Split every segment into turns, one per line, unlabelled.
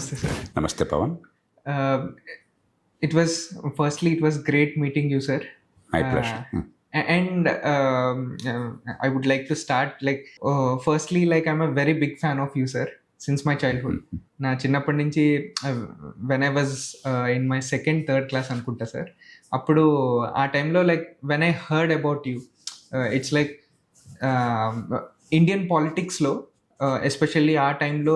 Namaste, sir.
నమస్తే Pavan.
Uh, it was great meeting you, sir.
My pleasure.
And I would like to start firstly, I'm a very big fan of you, sir, since my childhood. నా చిన్నప్పటి నుంచి when I was in my second third class అనుకుంటా sir. అప్పుడు ఆ టైంలో when I heard about you, it's Indian పాలిటిక్స్లో especially ఆ టైంలో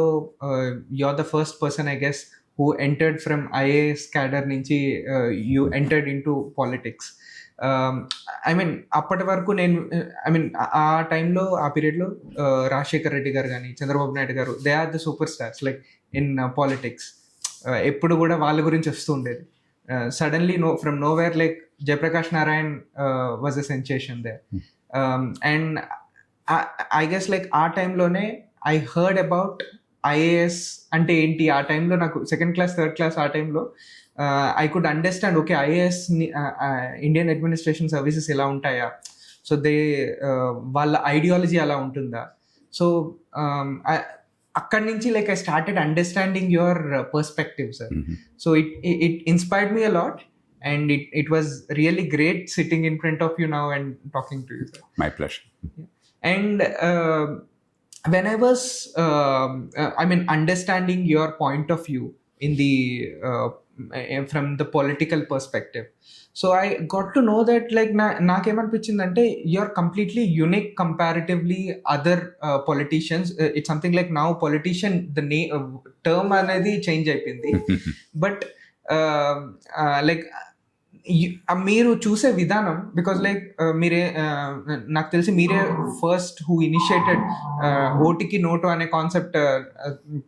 you are the first person I guess who entered from IAS cadre నుంచి you entered into politics. అప్పటి వరకు నేను ఆ టైంలో ఆ పీరియడ్లో రాజశేఖర్ రెడ్డి గారు కానీ చంద్రబాబు నాయుడు గారు, they are the super stars in politics. ఎప్పుడు కూడా వాళ్ళ గురించి వస్తూ ఉండేది. Suddenly from nowhere Jayaprakash Narayan was a sensation they. And I guess ఆ టైంలోనే ఐ హర్డ్ అబౌట్ ఐఏఎస్ అంటే ఏంటి. ఆ టైంలో నాకు సెకండ్ క్లాస్ థర్డ్ క్లాస్ ఆ టైంలో I could understand, okay IAS Indian administration services ఎలా ఉంటాయా, సో వాళ్ళ ఐడియాలజీ అలా ఉంటుందా. సో అక్కడి నుంచి I started understanding your perspective, sir. So it inspired me a lot and it was really great sitting in front of you now and talking to you, sir.
My pleasure.
And when I was understanding your point of view in the from the political perspective, so I got to know that nakemanpichindante you're completely unique comparatively other politicians. It's something like now politician the term anedi change ayipindi, but మీరు చూసే విధానం, because మీరే నాకు తెలిసి మీరే first who initiated ఓటుకి note అనే concept.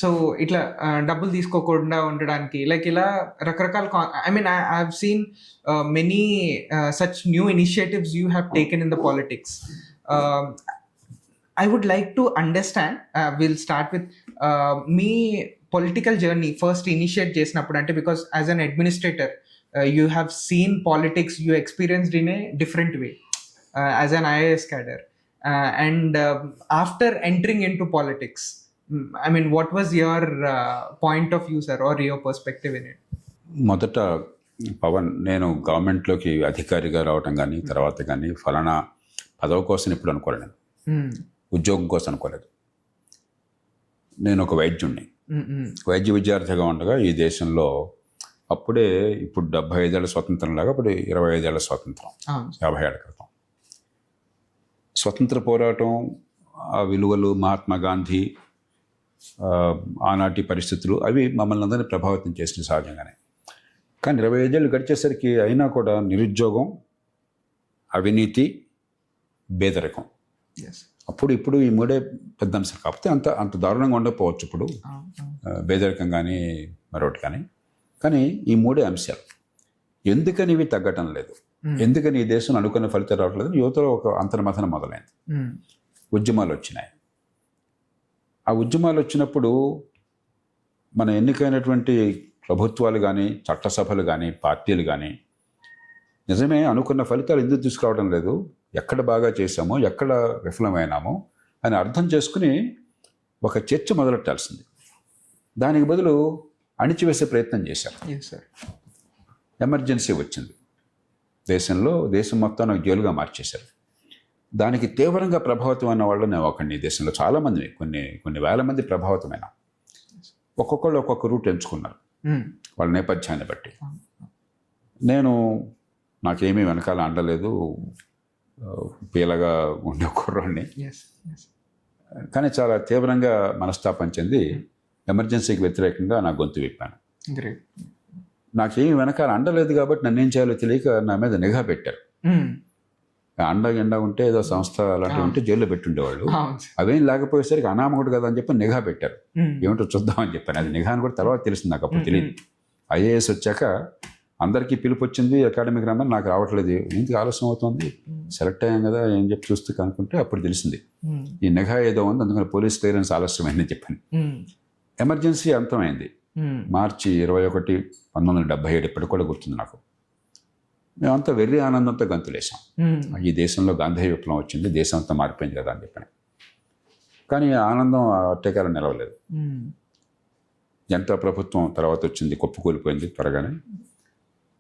So ఇట్లా డబ్బులు తీసుకోకుండా ఉండడానికి ఇలా రకరకాల I have seen many such new initiatives you have taken in the politics. I would like to understand, we'll start with me political journey first initiate చేసినప్పుడు. అంటే because as an administrator you have seen politics, you experienced in a different way as an IAS cadre, and after entering into politics, what was your point of view, sir, or your perspective in it?
మొదట పవన్, నేను గవర్నమెంట్లోకి అధికారిగా రావటం కానీ తర్వాత కానీ ఫలానా పదవి కోసం ఎప్పుడు అనుకోలేదు, ఉద్యోగం కోసం అనుకోలేదు. నేను ఒక వైద్యుడిని. వైద్య విద్యార్థిగా ఉండగా ఈ దేశంలో అప్పుడే ఇప్పుడు 75 ఏళ్ళ స్వతంత్రం లాగా అప్పుడు 25 ఏళ్ళ స్వాతంత్రం, 50 ఏళ్ళ క్రితం స్వతంత్ర పోరాటం, ఆ విలువలు, మహాత్మా గాంధీ, ఆనాటి పరిస్థితులు అవి మమ్మల్ని అందరినీ ప్రభావితం చేసిన సహజంగానే. కానీ 25 ఏళ్ళు గడిచేసరికి అయినా కూడా నిరుద్యోగం, అవినీతి, పేదరికం, అప్పుడు ఇప్పుడు ఈ మూడే పెద్ద అంశాలు. కాకపోతే అంత దారుణంగా ఉండకపోవచ్చు ఇప్పుడు పేదరికం కానీ మరొకటి కానీ. కానీ ఈ మూడే అంశాలు ఎందుకని ఇవి తగ్గటం లేదు, ఎందుకని ఈ దేశం అనుకున్న ఫలితాలు రావట్లేదు, యువతలో ఒక అంతర్మథనం మొదలైంది. ఉద్యమాలు వచ్చినాయి. ఆ ఉద్యమాలు వచ్చినప్పుడు మన ఎన్నికైనటువంటి ప్రభుత్వాలు కానీ, చట్టసభలు కానీ, పార్టీలు కానీ నిజమే అనుకున్న ఫలితాలు ఎందుకు తీసుకురావడం లేదు, ఎక్కడ బాగా చేశామో, ఎక్కడ విఫలమైనామో అని అర్థం చేసుకుని ఒక చర్చ మొదలెట్టాల్సింది. దానికి బదులు అణిచివేసే ప్రయత్నం చేశారు. ఎమర్జెన్సీ వచ్చింది దేశంలో, దేశం మొత్తాన్ని ఒక జైలుగా మార్చేశారు. దానికి తీవ్రంగా ప్రభావితం అయిన వాళ్ళు నేను ఒకడిని. దేశంలో చాలామంది, కొన్ని వేల మంది ప్రభావితమైన, ఒక్కొక్కళ్ళు ఒక్కొక్క రూట్ ఎంచుకున్నారు వాళ్ళ నేపథ్యాన్ని బట్టి. నాకేమీ వెనకాల అండలేదు, పీలగా ఉండే కుర్రాడిని. కానీ చాలా తీవ్రంగా మనస్తాపం చెంది ఎమర్జెన్సీకి వ్యతిరేకంగా నా గొంతు విప్పాను. నాకేమి వెనకాల అండలేదు కాబట్టి నన్ను ఏం చేయాలో తెలియక నా మీద నిఘా పెట్టారు. ఎండ ఉంటే ఏదో సంస్థ అలాంటివి ఉంటే జైల్లో పెట్టుండేవాళ్ళు. అవేం లేకపోయేసరికి అనామకుడు కదా అని చెప్పి నిఘా పెట్టారు. ఏమిటో చూద్దామని చెప్పాను. అది నిఘా అని కూడా తర్వాత తెలిసింది, నాకు అప్పుడు తెలియదు. ఐఏఎస్ వచ్చాక అందరికీ పిలుపు వచ్చింది, అకాడమిక్ రమ్మని, నాకు రావట్లేదు, ఇంటికి ఆలస్యం అవుతుంది, సెలెక్ట్ అయ్యాం కదా ఏం చెప్పి చూస్తూ కనుక్కుంటే అప్పుడు తెలిసింది ఈ నిఘా ఏదో ఉంది, అందుకని పోలీస్ క్లియరెన్స్ ఆలస్యమైందని చెప్పాను. ఎమర్జెన్సీ అంతమైంది మార్చి 21, 1977. ఇప్పటికి కూడా గుర్తుంది నాకు. మేమంతా వెర్రి ఆనందంతో గంతులేసాం. ఈ దేశంలో గాంధీ విప్లవం వచ్చింది, దేశం అంతా మారిపోయింది కదా అని చెప్పాను. కానీ ఆనందం అట్టేకాలం నిలవలేదు. జనతా ప్రభుత్వం తర్వాత వచ్చింది, కుప్పకూలిపోయింది త్వరగానే.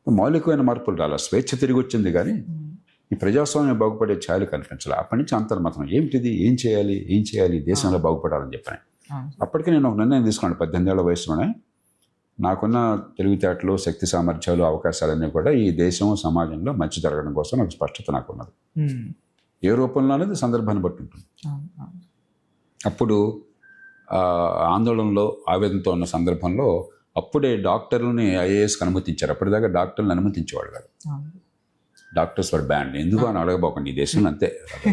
మౌలికమైన మార్పులు రాలా, స్వేచ్ఛ తిరిగి వచ్చింది, కానీ ఈ ప్రజాస్వామ్యం బాగుపడే ఛాయలు కనిపించాలి. అప్పటి నుంచి అంతర్మతం ఏమిటిది, ఏం చేయాలి దేశంలో బాగుపడాలని చెప్పని. అప్పటికి నేను ఒక నిర్ణయం తీసుకున్నాను 18 ఏళ్ల వయసులోనే. నాకున్న తెలివితేటలు, శక్తి సామర్థ్యాలు, అవకాశాలన్నీ కూడా ఈ దేశం సమాజంలో మంచి జరగడం కోసం నాకు స్పష్టత నాకు ఉన్నది. ఏ రూపంలో అనేది సందర్భాన్ని బట్టి ఉంటుంది. అప్పుడు ఆందోళనలో ఆవేదనతో ఉన్న సందర్భంలో అప్పుడే డాక్టర్లని ఐఏఎస్కి అనుమతించారు. అప్పటిదాకా డాక్టర్లను అనుమతించేవాడు కాదు. డాక్టర్స్ వర్ బ్యాండ్. ఎందుకు అని అడగబోకండి, ఈ దేశంలో అంతే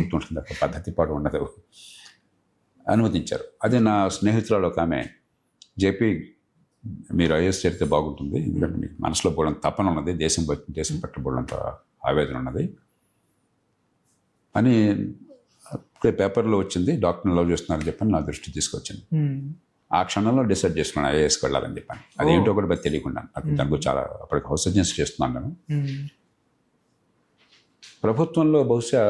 ఉంటుంది, ఒక పద్ధతి పాటు ఉండదు. అనుమతించారు. అదే నా స్నేహితురాలు ఒక ఆమె, జేపీ మీరు ఐఏఎస్ చేరితే బాగుంటుంది, ఎందుకంటే మీకు మనసులో పోవడం తపన ఉన్నది, దేశం పట్టబోడంత ఆవేదన ఉన్నది అని పేపర్లో వచ్చింది. డాక్టర్ని లవ్ చేస్తున్నారని చెప్పని నా దృష్టి తీసుకొచ్చింది. ఆ క్షణంలో డిసైడ్ చేసుకున్నాను ఐఏఎస్కి వెళ్ళాలని చెప్పాను. అదేంటో కూడా తెలియకుండా నాకు దానికి చాలా అప్పటికి హౌస్ సర్జన్స్ చేస్తున్నాను నేను. ప్రభుత్వంలో బహుశా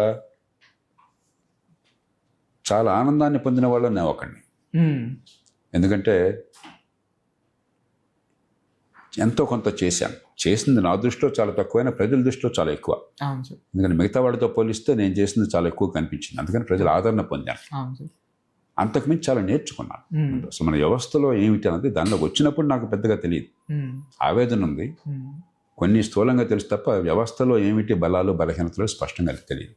చాలా ఆనందాన్ని పొందిన వాళ్ళు నేను ఒకడిని. ఎందుకంటే ఎంతో కొంత చేసింది నా దృష్టిలో చాలా తక్కువైనా ప్రజల దృష్టిలో చాలా ఎక్కువ. ఎందుకంటే మిగతా వాళ్ళతో పోలిస్తే నేను చేసింది చాలా ఎక్కువ కనిపించింది. అందుకని ప్రజల ఆదరణ పొందాను. అంతకుమించి చాలా నేర్చుకున్నాను. అసలు మన వ్యవస్థలో ఏమిటి అన్నది దానిలోకి వచ్చినప్పుడు నాకు పెద్దగా తెలియదు. ఆవేదన ఉంది, కొన్ని స్థూలంగా తెలుసు తప్ప వ్యవస్థలో ఏమిటి బలాలు బలహీనతలు స్పష్టంగా తెలియదు.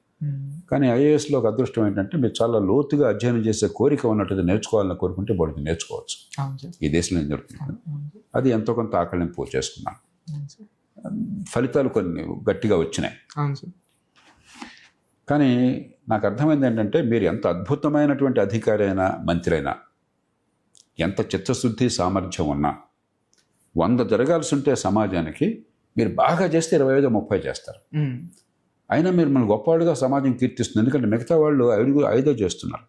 కానీ ఐఏఎస్లో ఒక అదృష్టం ఏంటంటే మీరు చాలా లోతుగా అధ్యయనం చేసే కోరిక ఉన్నట్టు నేర్చుకోవాలని కోరుకుంటే బడుతుంది, నేర్చుకోవచ్చు. ఈ దేశంలో ఏం జరుగుతుంది అది ఎంతో కొంత ఆకలింపు చేసుకున్నాను. ఫలితాలు కొన్ని గట్టిగా వచ్చినాయి. కానీ నాకు అర్థమైంది ఏంటంటే మీరు ఎంత అద్భుతమైనటువంటి అధికారి అయినా, మంత్రి అయినా, ఎంత చిత్తశుద్ధి సామర్థ్యం ఉన్నా 100 జరగాల్సి ఉంటే సమాజానికి మీరు బాగా చేస్తే 25 30 చేస్తారు. అయినా మీరు మన గొప్పవాళ్ళుగా సమాజం కీర్తిస్తుంది. ఎందుకంటే మిగతా వాళ్ళు 5 చేస్తున్నారు.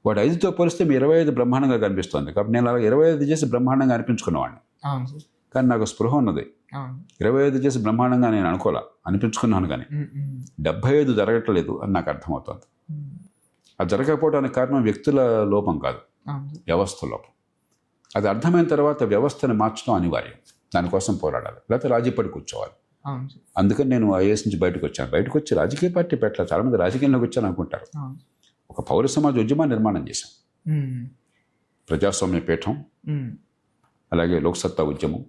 వాడు 5తో పోలిస్తే మీ 25 బ్రహ్మాండంగా కనిపిస్తుంది. కాబట్టి నేను అలా 25 చేసి బ్రహ్మాండంగా అనిపించుకున్నవాడిని. కానీ నాకు స్పృహ ఉన్నది. 25 చేసి బ్రహ్మాండంగా నేను అనిపించుకున్నాను, కానీ 75 జరగట్లేదు అని నాకు అర్థమవుతుంది. అది జరగకపోవడానికి కారణం వ్యక్తుల లోపం కాదు, వ్యవస్థ లోపం. అది అర్థమైన తర్వాత వ్యవస్థను మార్చడం అనివార్యం. దానికోసం పోరాడాలి, లేకపోతే రాజీ పడి కూర్చోవాలి. అందుకని నేను ఐఏఎస్ నుంచి బయటకు వచ్చి రాజకీయ పార్టీ పెట్టాలి. చాలా మంది రాజకీయంలోకి వచ్చాను అనుకుంటారు. ఒక పౌర సమాజ ఉద్యమాన్ని నిర్మాణం చేశాం. ప్రజాస్వామ్య పీఠం, అలాగే లోక్సత్తా ఉద్యమం.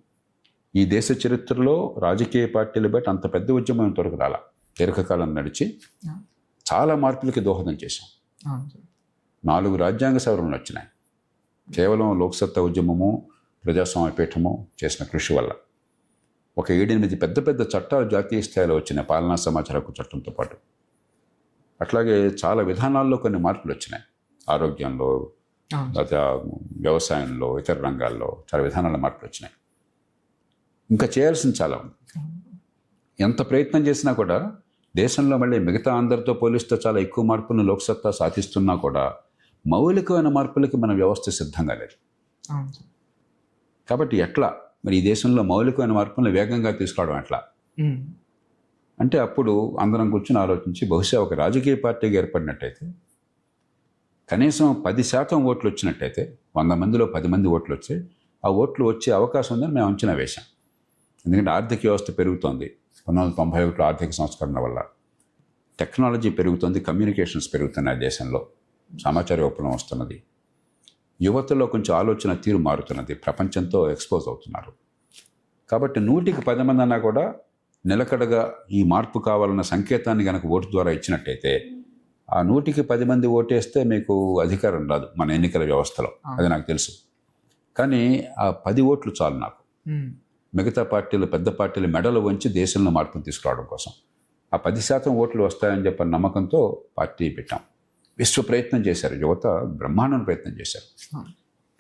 ఈ దేశ చరిత్రలో రాజకీయ పార్టీలు బట్టి అంత పెద్ద ఉద్యమం ఇంతవరకు రాలా. దీర్ఘకాలం నడిచి చాలా మార్పులకి దోహదం చేశాం. 4 రాజ్యాంగ సవరణలు వచ్చినాయి కేవలం లోక్సత్తా ఉద్యమము, ప్రజాస్వామ్య పీఠము చేసిన కృషి వల్ల. ఒక 7-8 పెద్ద చట్టాలు జాతీయ స్థాయిలో వచ్చినాయి, పాలనా సమాచార హక్కు చట్టంతో పాటు. అట్లాగే చాలా విధానాల్లో కొన్ని మార్పులు వచ్చినాయి. ఆరోగ్యంలో, వ్యవసాయంలో, ఇతర రంగాల్లో చాలా విధానాల మార్పులు వచ్చినాయి. ఇంకా చేయాల్సింది చాలా ఉంది. ఎంత ప్రయత్నం చేసినా కూడా దేశంలో మళ్ళీ మిగతా అందరితో పోలిస్తే చాలా ఎక్కువ మార్పులను లోక్సత్తా సాధిస్తున్నా కూడా మౌలికమైన మార్పులకి మన వ్యవస్థ సిద్ధంగా లేదు. కాబట్టి ఎట్లా మరి ఈ దేశంలో మౌలికమైన మార్పులను వేగంగా తీసుకురావడం ఎట్లా అంటే, అప్పుడు అందరం కూర్చొని ఆలోచించి బహుశా ఒక రాజకీయ పార్టీగా ఏర్పడినట్టయితే కనీసం 10% ఓట్లు వచ్చినట్టయితే, 100 మందిలో 10 మంది ఓట్లు వచ్చి ఆ ఓట్లు వచ్చే అవకాశం ఉందని మేము అంచనా వేశాం. ఎందుకంటే ఆర్థిక వ్యవస్థ పెరుగుతోంది. 1991 ఆర్థిక సంస్కరణ వల్ల టెక్నాలజీ పెరుగుతుంది, కమ్యూనికేషన్స్ పెరుగుతున్నాయి, దేశంలో సమాచార విప్లవం వస్తున్నది, యువతలో కొంచెం ఆలోచన తీరు మారుతున్నది, ప్రపంచంతో ఎక్స్పోజ్ అవుతున్నారు. కాబట్టి 100కి 10 మంది అన్నా కూడా నిలకడగా ఈ మార్పు కావాలన్న సంకేతాన్ని కనుక ఓటు ద్వారా ఇచ్చినట్టయితే, ఆ 100కి 10 మంది ఓటేస్తే మీకు అధికారం రాదు మన ఎన్నికల వ్యవస్థలో, అది నాకు తెలుసు. కానీ ఆ 10 ఓట్లు చాలు నాకు. మిగతా పార్టీలు, పెద్ద పార్టీలు మెడలు వంచి దేశంలో మార్పును తీసుకురావడం కోసం ఆ 10% ఓట్లు వస్తాయని చెప్పిన నమ్మకంతో పార్టీ పెట్టాం. విశ్వ ప్రయత్నం చేశారు, యువత బ్రహ్మాండం ప్రయత్నం చేశారు.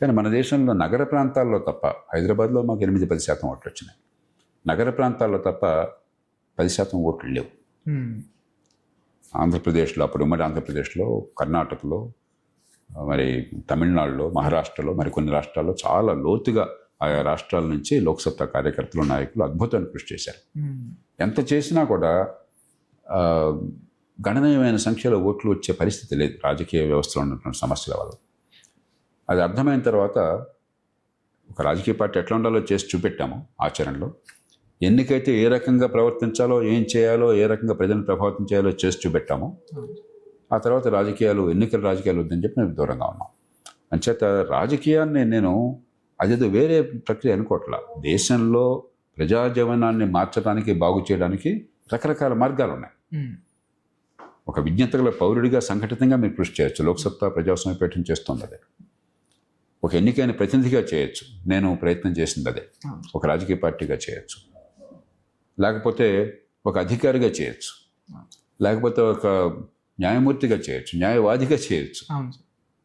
కానీ మన దేశంలో నగర ప్రాంతాల్లో తప్ప, హైదరాబాద్లో మాకు 8-10% ఓట్లు వచ్చినాయి. నగర ప్రాంతాల్లో తప్ప 10% ఓట్లు లేవు. ఆంధ్రప్రదేశ్లో, అప్పుడు ఉమ్మడి ఆంధ్రప్రదేశ్లో, కర్ణాటకలో, మరి తమిళనాడులో, మహారాష్ట్రలో, మరికొన్ని రాష్ట్రాల్లో చాలా లోతుగా ఆయా రాష్ట్రాల నుంచి లోక్సత్తా కార్యకర్తలు, నాయకులు అద్భుతమైన కృషి చేశారు. ఎంత చేసినా కూడా గణనీయమైన సంఖ్యలో ఓట్లు వచ్చే పరిస్థితి లేదు రాజకీయ వ్యవస్థలో ఉన్నటువంటి సమస్యల వల్ల. అది అర్థమైన తర్వాత ఒక రాజకీయ పార్టీ ఎట్లా ఉండాలో చేసి చూపెట్టాము ఆచరణలో. ఎన్నికైతే ఏ రకంగా ప్రవర్తించాలో, ఏం చేయాలో, ఏ రకంగా ప్రజలను ప్రభావితం చేయాలో చేసి చూపెట్టాము. ఆ తర్వాత ఎన్నికల రాజకీయాలు వద్దని చెప్పి మేము దూరంగా ఉన్నాం. అంచేత రాజకీయాన్ని నేను అదేదో వేరే ప్రక్రియ అనుకోవట్లా. దేశంలో ప్రజాజీవనాన్ని మార్చడానికి, బాగు చేయడానికి రకరకాల మార్గాలు ఉన్నాయి. ఒక విజ్ఞత గల పౌరుడిగా సంఘటితంగా మీరు కృషి చేయొచ్చు. లోక్సత్తా ప్రజాస్వామ్య పీఠం చేస్తుంది అదే. ఒక ఎన్నికైన ప్రతినిధిగా చేయొచ్చు, నేను ప్రయత్నం చేసింది అదే. ఒక రాజకీయ పార్టీగా చేయొచ్చు, లేకపోతే ఒక అధికారిగా చేయొచ్చు, లేకపోతే ఒక న్యాయమూర్తిగా చేయొచ్చు, న్యాయవాదిగా చేయొచ్చు.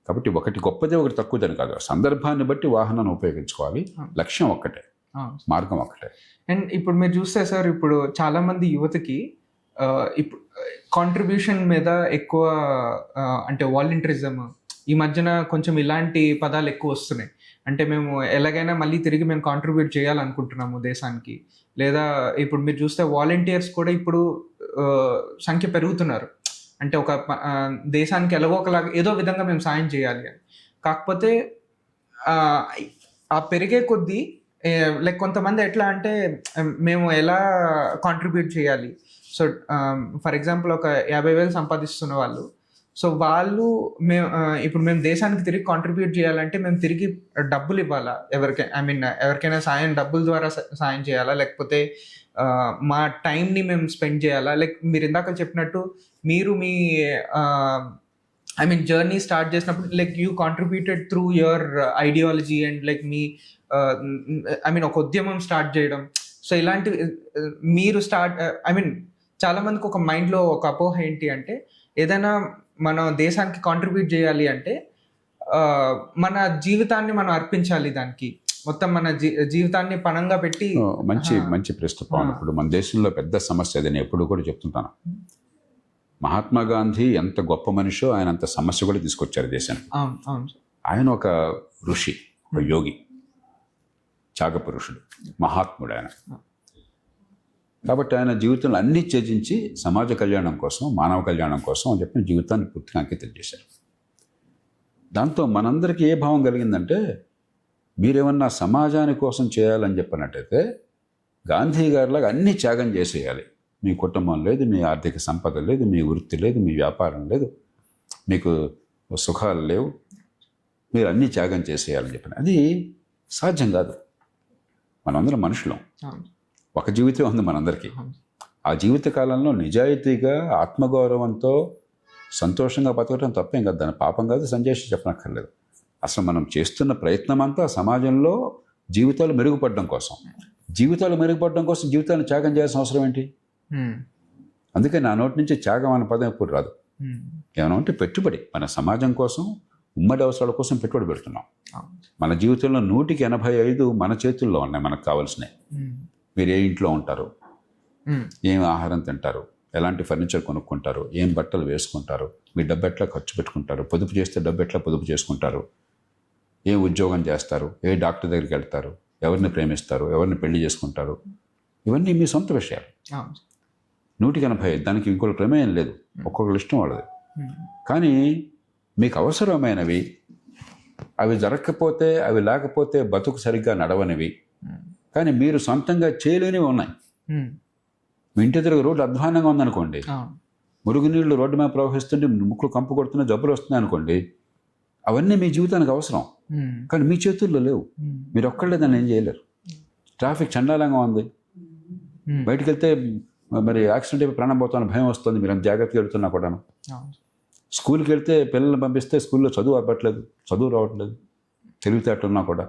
కాబట్టి ఒకటి గొప్పదే, ఒకటి తక్కువదని కాదు. సందర్భాన్ని బట్టి వాహనాన్ని ఉపయోగించుకోవాలి. లక్ష్యం ఒక్కటే, మార్గం ఒక్కటే.
అండ్ ఇప్పుడు మీరు చూస్తే సార్, ఇప్పుడు చాలామంది యువతకి ఇప్పుడు కాంట్రిబ్యూషన్ మీద ఎక్కువ అంటే వాలంటరిజం ఈ మధ్యన కొంచెం ఇలాంటి పదాలు ఎక్కువ వస్తున్నాయి. అంటే మేము ఎలాగైనా మళ్ళీ తిరిగి మేము కాంట్రిబ్యూట్ చేయాలనుకుంటున్నాము దేశానికి. లేదా ఇప్పుడు మీరు చూస్తే వాలంటీర్స్ కూడా ఇప్పుడు సంఖ్య పెరుగుతున్నారు. అంటే ఒక దేశానికి ఎలాగో ఒకలాగా ఏదో విధంగా మేము సాయం చేయాలి అని. కాకపోతే ఆ పెరిగే కొద్దీ లైక్ కొంతమంది ఎట్లా అంటే మేము ఎలా కాంట్రిబ్యూట్ చేయాలి. సో ఫర్ ఎగ్జాంపుల్ ఒక 50,000 సంపాదిస్తున్న వాళ్ళు, సో వాళ్ళు ఇప్పుడు మేము దేశానికి తిరిగి కాంట్రిబ్యూట్ చేయాలంటే మేము తిరిగి డబ్బులు ఇవ్వాలా ఎవరికైనా సాయం డబ్బుల ద్వారా సాయం చేయాలా, లేకపోతే మా టైంని మేము స్పెండ్ చేయాలా. లైక్ మీరు ఇందాక చెప్పినట్టు మీరు మీ జర్నీ స్టార్ట్ చేసినప్పుడు like you contributed through your ideology and like మీ ఒక ఉద్యమం స్టార్ట్ చేయడం. సో ఇలాంటి మీరు చాలా మందికి ఒక మైండ్లో ఒక అపోహ ఏంటి అంటే, ఏదైనా మన దేశానికి కాంట్రిబ్యూట్ చేయాలి అంటే మన జీవితాన్ని మనం అర్పించాలి, దానికి మొత్తం మన జీవితాన్ని పణంగా పెట్టి.
మంచి ప్రశ్న. ఇప్పుడు మన దేశంలో పెద్ద సమస్య అదని ఎప్పుడు కూడా చెప్తుంటాను. మహాత్మా గాంధీ ఎంత గొప్ప మనిషో ఆయన అంత సమస్య కూడా తీసుకొచ్చారు దేశాన్ని. ఆయన ఒక ఋషి, ఒక యోగి, త్యాగ పురుషుడు, మహాత్ముడు ఆయన. కాబట్టి ఆయన జీవితంలో అన్ని త్యజించి సమాజ కళ్యాణం కోసం, మానవ కళ్యాణం కోసం అని చెప్పిన జీవితాన్ని పూర్తిగా అంకితం చేశారు. దాంతో మనందరికీ ఏ భావం కలిగిందంటే, మీరేమన్నా సమాజాని కోసం చేయాలని చెప్పినట్టయితే గాంధీ గారిలాగా అన్ని త్యాగం చేసేయాలి. మీ కుటుంబం లేదు, మీ ఆర్థిక సంపద లేదు, మీ వృత్తి లేదు, మీ వ్యాపారం లేదు, మీకు సుఖాలు లేవు, మీరు అన్ని త్యాగం చేసేయాలని చెప్పిన. అది సాధ్యం కాదు. మనందరం మనుషులం, ఒక జీవితం ఉంది మనందరికీ. ఆ జీవిత కాలంలో నిజాయితీగా, ఆత్మగౌరవంతో, సంతోషంగా బతకడం తప్పేం కాదు, దాని పాపం కాదు, సంజయ్ చెప్పనక్కర్లేదు. అసలు మనం చేస్తున్న ప్రయత్నం అంతా సమాజంలో జీవితాలు మెరుగుపడడం కోసం. జీవితాన్ని త్యాగం చేయాల్సిన అవసరం ఏంటి? అందుకే నా నోటి నుంచి త్యాగం అనే పదం ఎప్పుడు రాదు. ఏమన్నా అంటే పెట్టుబడి, మన సమాజం కోసం, ఉమ్మడి అవసరాల కోసం పెట్టుబడి పెడుతున్నాం. మన జీవితంలో 185 మన చేతుల్లో ఉన్నాయి, మనకు కావాల్సినవి. మీరు ఏ ఇంట్లో ఉంటారు, ఏం ఆహారం తింటారు, ఎలాంటి ఫర్నిచర్ కొనుక్కుంటారు, ఏం బట్టలు వేసుకుంటారు, మీ డబ్బు ఎట్లా ఖర్చు పెట్టుకుంటారు, పొదుపు చేస్తే డబ్బు ఎట్లా పొదుపు చేసుకుంటారు, ఏం ఉద్యోగం చేస్తారు, ఏ డాక్టర్ దగ్గరికి వెళ్తారు, ఎవరిని ప్రేమిస్తారు, ఎవరిని పెళ్లి చేసుకుంటారు, ఇవన్నీ మీ సొంత విషయాలు. 185, దానికి ఇంకొక ప్రమేయం లేదు, ఒక్కొక్కరు ఇష్టం వాళ్ళది. కానీ మీకు అవసరమైనవి, అవి జరగకపోతే, అవి లేకపోతే బతుకు సరిగ్గా నడవనివి, కానీ మీరు సొంతంగా చేయలేనివి ఉన్నాయి. మీ ఇంటి దగ్గర రోడ్డు అధ్వానంగా ఉందనుకోండి, మురుగునీళ్ళు రోడ్డు మీద ప్రవహిస్తుంటే ముక్కులు కంపు కొడుతున్న జబ్బులు వస్తున్నాయి అనుకోండి, అవన్నీ మీ జీవితానికి అవసరం, కానీ మీ చేతుల్లో లేవు. మీరు ఒక్కళ్ళే దాన్ని ఏం చేయలేరు. ట్రాఫిక్ చండాలంగా ఉంది, బయటకు వెళ్తే మరి యాక్సిడెంట్ అయిపోయి ప్రాణం పోతామని భయం వస్తుంది, మీరు అంత జాగ్రత్తగా వెళ్తున్నా కూడాను. స్కూల్కి వెళ్తే పిల్లల్ని పంపిస్తే స్కూల్లో చదువు అవ్వట్లేదు, చదువు రావట్లేదు, తెలివితేటలున్నా కూడా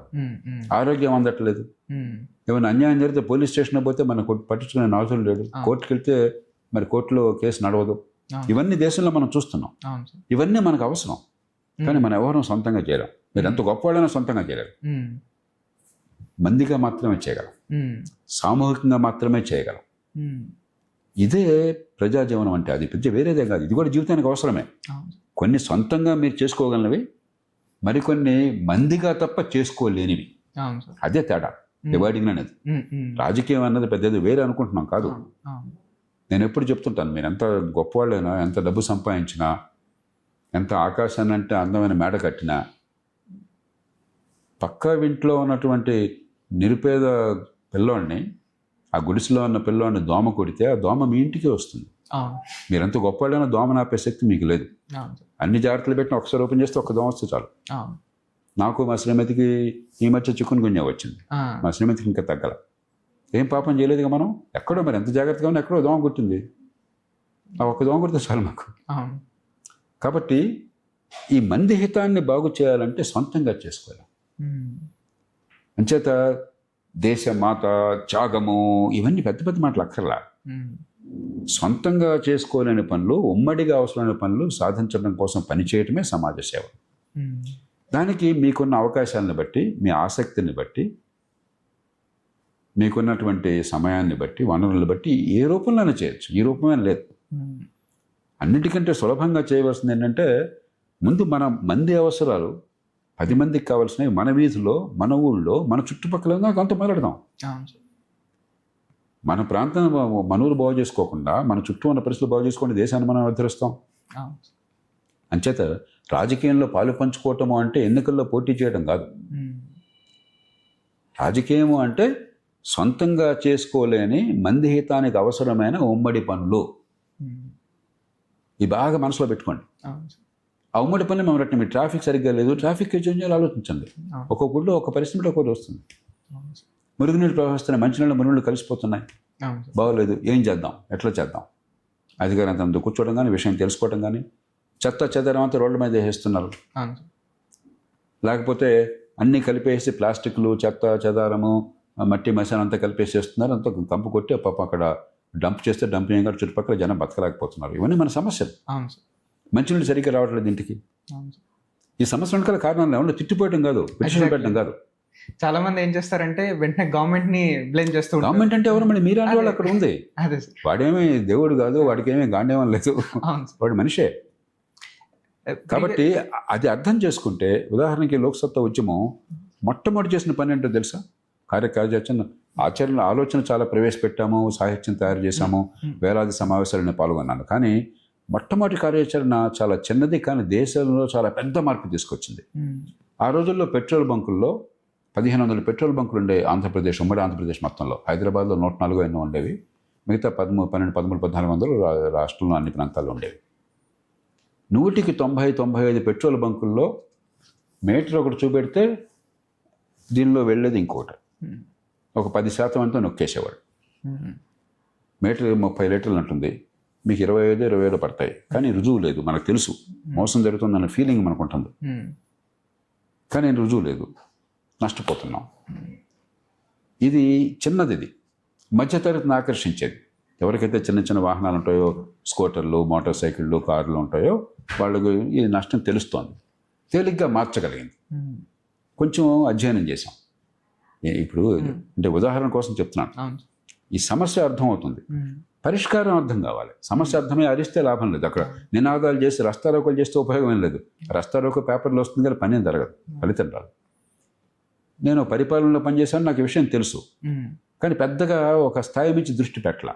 ఆరోగ్యం అందట్లేదు. ఏమైనా అన్యాయం జరిగితే పోలీస్ స్టేషన్కి పోతే మనకు పట్టించుకునే నాజులు లేడు, కోర్టుకి వెళ్తే మరి కోర్టులో కేసు నడవదు. ఇవన్నీ దేశంలో మనం చూస్తున్నాం. ఇవన్నీ మనకు అవసరం, కానీ మనం ఎవరూ సొంతంగా చేయలేం. మీరు ఎంత గొప్పవాళ్ళైనా సొంతంగా చేయలేరు. మందిగా మాత్రమే చేయగలం, సామూహికంగా మాత్రమే చేయగలం. ఇదే ప్రజాజీవనం అంటే. అది పెద్ద వేరేదే కాదు, ఇది కూడా జీవితానికి అవసరమే. కొన్ని సొంతంగా మీరు చేసుకోగలవి, మరికొన్ని మందిగా తప్ప చేసుకోలేనివి. అదే తేడా, డివైడింగ్ అనేది. రాజకీయం అన్నది పెద్దది వేరే అనుకుంటున్నాం కాదు. నేను ఎప్పుడు చెప్తుంటాను, మీరు ఎంత గొప్పవాళ్ళైనా, ఎంత డబ్బు సంపాదించినా, ఎంత ఆకాశాన్ని అంటే అందమైన మేడ కట్టినా, పక్కా ఇంట్లో ఉన్నటువంటి నిరుపేద పిల్లోడిని, ఆ గుడిసెలో ఉన్న పిల్లోడిని దోమ కొడితే ఆ దోమ మీ ఇంటికి వస్తుంది.
అవును
మీరెంత గొప్పవాళ్ళైనా దోమను ఆపే శక్తి మీకు లేదు.
అవును
అన్ని జాగ్రత్తలు పెట్టిన ఒకసారి ఓపెన్ చేస్తే ఒక్క దోమ వస్తే చాలు.
అవును
నాకు మా శ్రీమతికి ఈ మధ్య చిక్కున్ గున్యా వచ్చింది. మా శ్రీమతికి ఇంకా తగ్గల. ఏం పాపం చేయలేదుగా మనం. ఎక్కడో మరి ఎంత జాగ్రత్తగా ఉన్నా ఎక్కడో దోమ కొట్టింది. ఆ ఒక్క దోమ కొడితే చాలు మాకు.
అవును
కాబట్టి ఈ మంది హితాన్ని బాగు చేయాలంటే సొంతంగా చేసుకోవాలి. అంచేత దేశ మాత త్యాగము ఇవన్నీ పెద్ద పెద్ద మాటలు అక్కర్లా. సొంతంగా చేసుకోలేని పనులు, ఉమ్మడిగా అవసరమైన పనులు సాధించడం కోసం పనిచేయటమే సమాజ సేవ. దానికి మీకున్న అవకాశాలను బట్టి, మీ ఆసక్తిని బట్టి, మీకున్నటువంటి సమయాన్ని బట్టి, వనరులను బట్టి ఏ రూపంలోనే చేయొచ్చు. ఈ రూపమే లేదు. అన్నిటికంటే సులభంగా చేయవలసింది ఏంటంటే ముందు మన మంది అవసరాలు 10 మందికి కావాల్సినవి మన వీధిలో, మన ఊళ్ళో, మన చుట్టుపక్కల కొంత మొదలెడదాం. మన ప్రాంతం మన ఊరు బాగు చేసుకోకుండా మన చుట్టూ ఉన్న పరిస్థితులు బాగు చేసుకొని దేశాన్ని మనం ఉద్ధరిస్తాం. అంచేత రాజకీయంలో పాలు పంచుకోవటము అంటే ఎన్నికల్లో పోటీ చేయడం కాదు. రాజకీయము అంటే సొంతంగా చేసుకోలేని మంది హితానికి అవసరమైన ఉమ్మడి పనులు. ఇవి బాగా మనసులో పెట్టుకోండి. ఆ ఉమ్మడి పనులు మేము రట్టిన మీ ట్రాఫిక్ సరిగ్గా లేదు, ట్రాఫిక్ చేంజ్ ఆలోచించండి. ఒక్కొక్క ఊళ్ళో ఒక పరిస్థితి ఒకటి వస్తుంది. మురుగునీళ్ళు ప్రవహిస్తున్నాయి, మంచినీళ్ళు మురుగునీళ్ళు కలిసిపోతున్నాయి, బాగోలేదు, ఏం చేద్దాం, ఎట్లా చేద్దాం. అధికారంతో కూర్చోవడం కానీ, విషయం తెలుసుకోవడం కానీ, చెత్త చెదరం అంతా రోడ్ల మీద వేసేస్తున్నారు. లేకపోతే అన్నీ కలిపేసి ప్లాస్టిక్లు, చెత్త చెదారము, మట్టి మసాలా అంతా కలిపేసేస్తున్నారు. అంతా కంపు కొట్టి పాప అక్కడ డంప్ చేస్తే డంపింగ్ గారు చుట్టుపక్కల జనం బతకలేకపోతున్నారు. ఇవన్నీ మన సమస్యలు. మంచినీళ్ళు సరిగ్గా రావట్లేదు ఇంటికి. ఈ సమస్య వెనకాల కారణాలు ఏమన్నా తిట్టిపోయటం కాదు, పిటిషన్ పెట్టడం కాదు.
చాలా మంది ఏం చేస్తారంటే వెంటనే గవర్నమెంట్ ని బ్లేమ్ చేస్తూ ఉంటారు.
గవర్నమెంట్ అంటే ఎవరు? మరి మీరే వాళ్ళు అక్కడ ఉంది. వాడేమీ దేవుడు కాదు, వాడికి ఏమీ గాండేమం లేదు, వాడు మనిషే. కాబట్టి అది అర్థం చేసుకుంటే, ఉదాహరణకి లోక్సత్తా ఉద్యమం మొట్టమొదటి చేసిన పని ఏంటో తెలుసా? కార్యాచరణ ఆలోచన చాలా ప్రవేశపెట్టాము, సాహిత్యం తయారు చేశాము, వేలాది సమావేశాలను పాల్గొన్నాను. కానీ మొట్టమొదటి కార్యాచరణ చాలా చిన్నది, కానీ దేశంలో చాలా పెద్ద మార్పు తీసుకొచ్చింది. ఆ రోజుల్లో పెట్రోల్ బంకుల్లో 1500 పెట్రోల్ బంకులు ఉండే ఆంధ్రప్రదేశ్, ఉమ్మడి ఆంధ్రప్రదేశ్ మొత్తంలో. హైదరాబాద్లో 104 ఎన్నో ఉండేవి. మిగతా 13, 12, 13, 1400 రాష్ట్రంలో అన్ని ప్రాంతాల్లో ఉండేవి. 100కి 90, 95 పెట్రోల్ బంకుల్లో మీటర్ ఒకటి చూపెడితే దీనిలో వెళ్ళేది ఇంకోటి. ఒక 10% అంతా నొక్కేసేవాడు. మీటర్ 30 లీటర్లు ఉంటుంది, మీకు 25 పడతాయి. కానీ రుజువు లేదు, మనకు తెలుసు మోసం జరుగుతుందన్న ఫీలింగ్ మనకు ఉంటుంది, కానీ రుజువు లేదు, నష్టపోతున్నాం. ఇది చిన్నది, ఇది మధ్యతరగతిని ఆకర్షించేది. ఎవరికైతే చిన్న చిన్న వాహనాలు ఉంటాయో, స్కూటర్లు, మోటార్ సైకిళ్ళు, కార్లు ఉంటాయో, వాళ్ళకు ఈ నష్టం తెలుస్తోంది, తేలిగ్గా మార్చగలిగింది. కొంచెం అధ్యయనం చేశాం. ఇప్పుడు అంటే ఉదాహరణ కోసం చెప్తున్నాను. ఈ సమస్య అర్థం అవుతుంది, పరిష్కారం అర్థం కావాలి. సమస్య అర్థమే అరిస్తే లాభం లేదు. అక్కడ నినాదాలు చేసి రస్తారోకోలు చేస్తే ఉపయోగం ఏం లేదు. రస్తారోకో పేపర్లో వస్తుంది కానీ పని ఏం జరగదు, ఫలితం రాదు. నేను పరిపాలనలో పనిచేశాను, నాకు ఈ విషయం తెలుసు, కానీ పెద్దగా ఒక స్థాయి నుంచి దృష్టి పెట్టాల.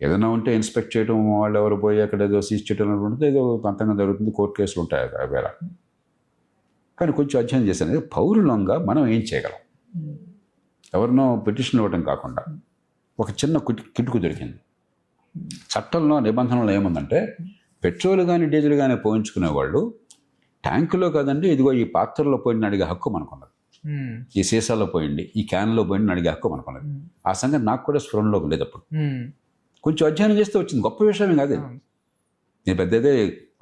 ఏదైనా ఉంటే ఇన్స్పెక్ట్ చేయడం, వాళ్ళు ఎవరు పోయి అక్కడ ఏదో సీజ్ చేయడం ఉంటుంది, ఏదో అంతంగా జరుగుతుంది, కోర్టు కేసులు ఉంటాయి వేళ. కానీ కొంచెం అధ్యయనం చేశాను, పౌరులంగా మనం ఏం చేయగలం. ఎవరినో పిటిషన్ ఇవ్వడం కాకుండా ఒక చిన్న కిటుకు దొరికింది. చట్టంలో నిబంధనలు ఏముందంటే, పెట్రోల్ కానీ డీజిల్ కానీ పోయించుకునే వాళ్ళు ట్యాంకులో కాదండి, ఇదిగో ఈ పాత్రలో పోయిన అడిగే హక్కు మనకున్నది, ఈ సీసాలో పోయింది, ఈ క్యాన్లో పోయిన అడిగే హక్కు మనకున్నది. ఆ సంగతి నాకు కూడా స్ఫురణలోకి లేదు. అప్పుడు కొంచెం అధ్యయనం చేస్తే వచ్చింది. గొప్ప విషయం కాదు, నేను పెద్దదే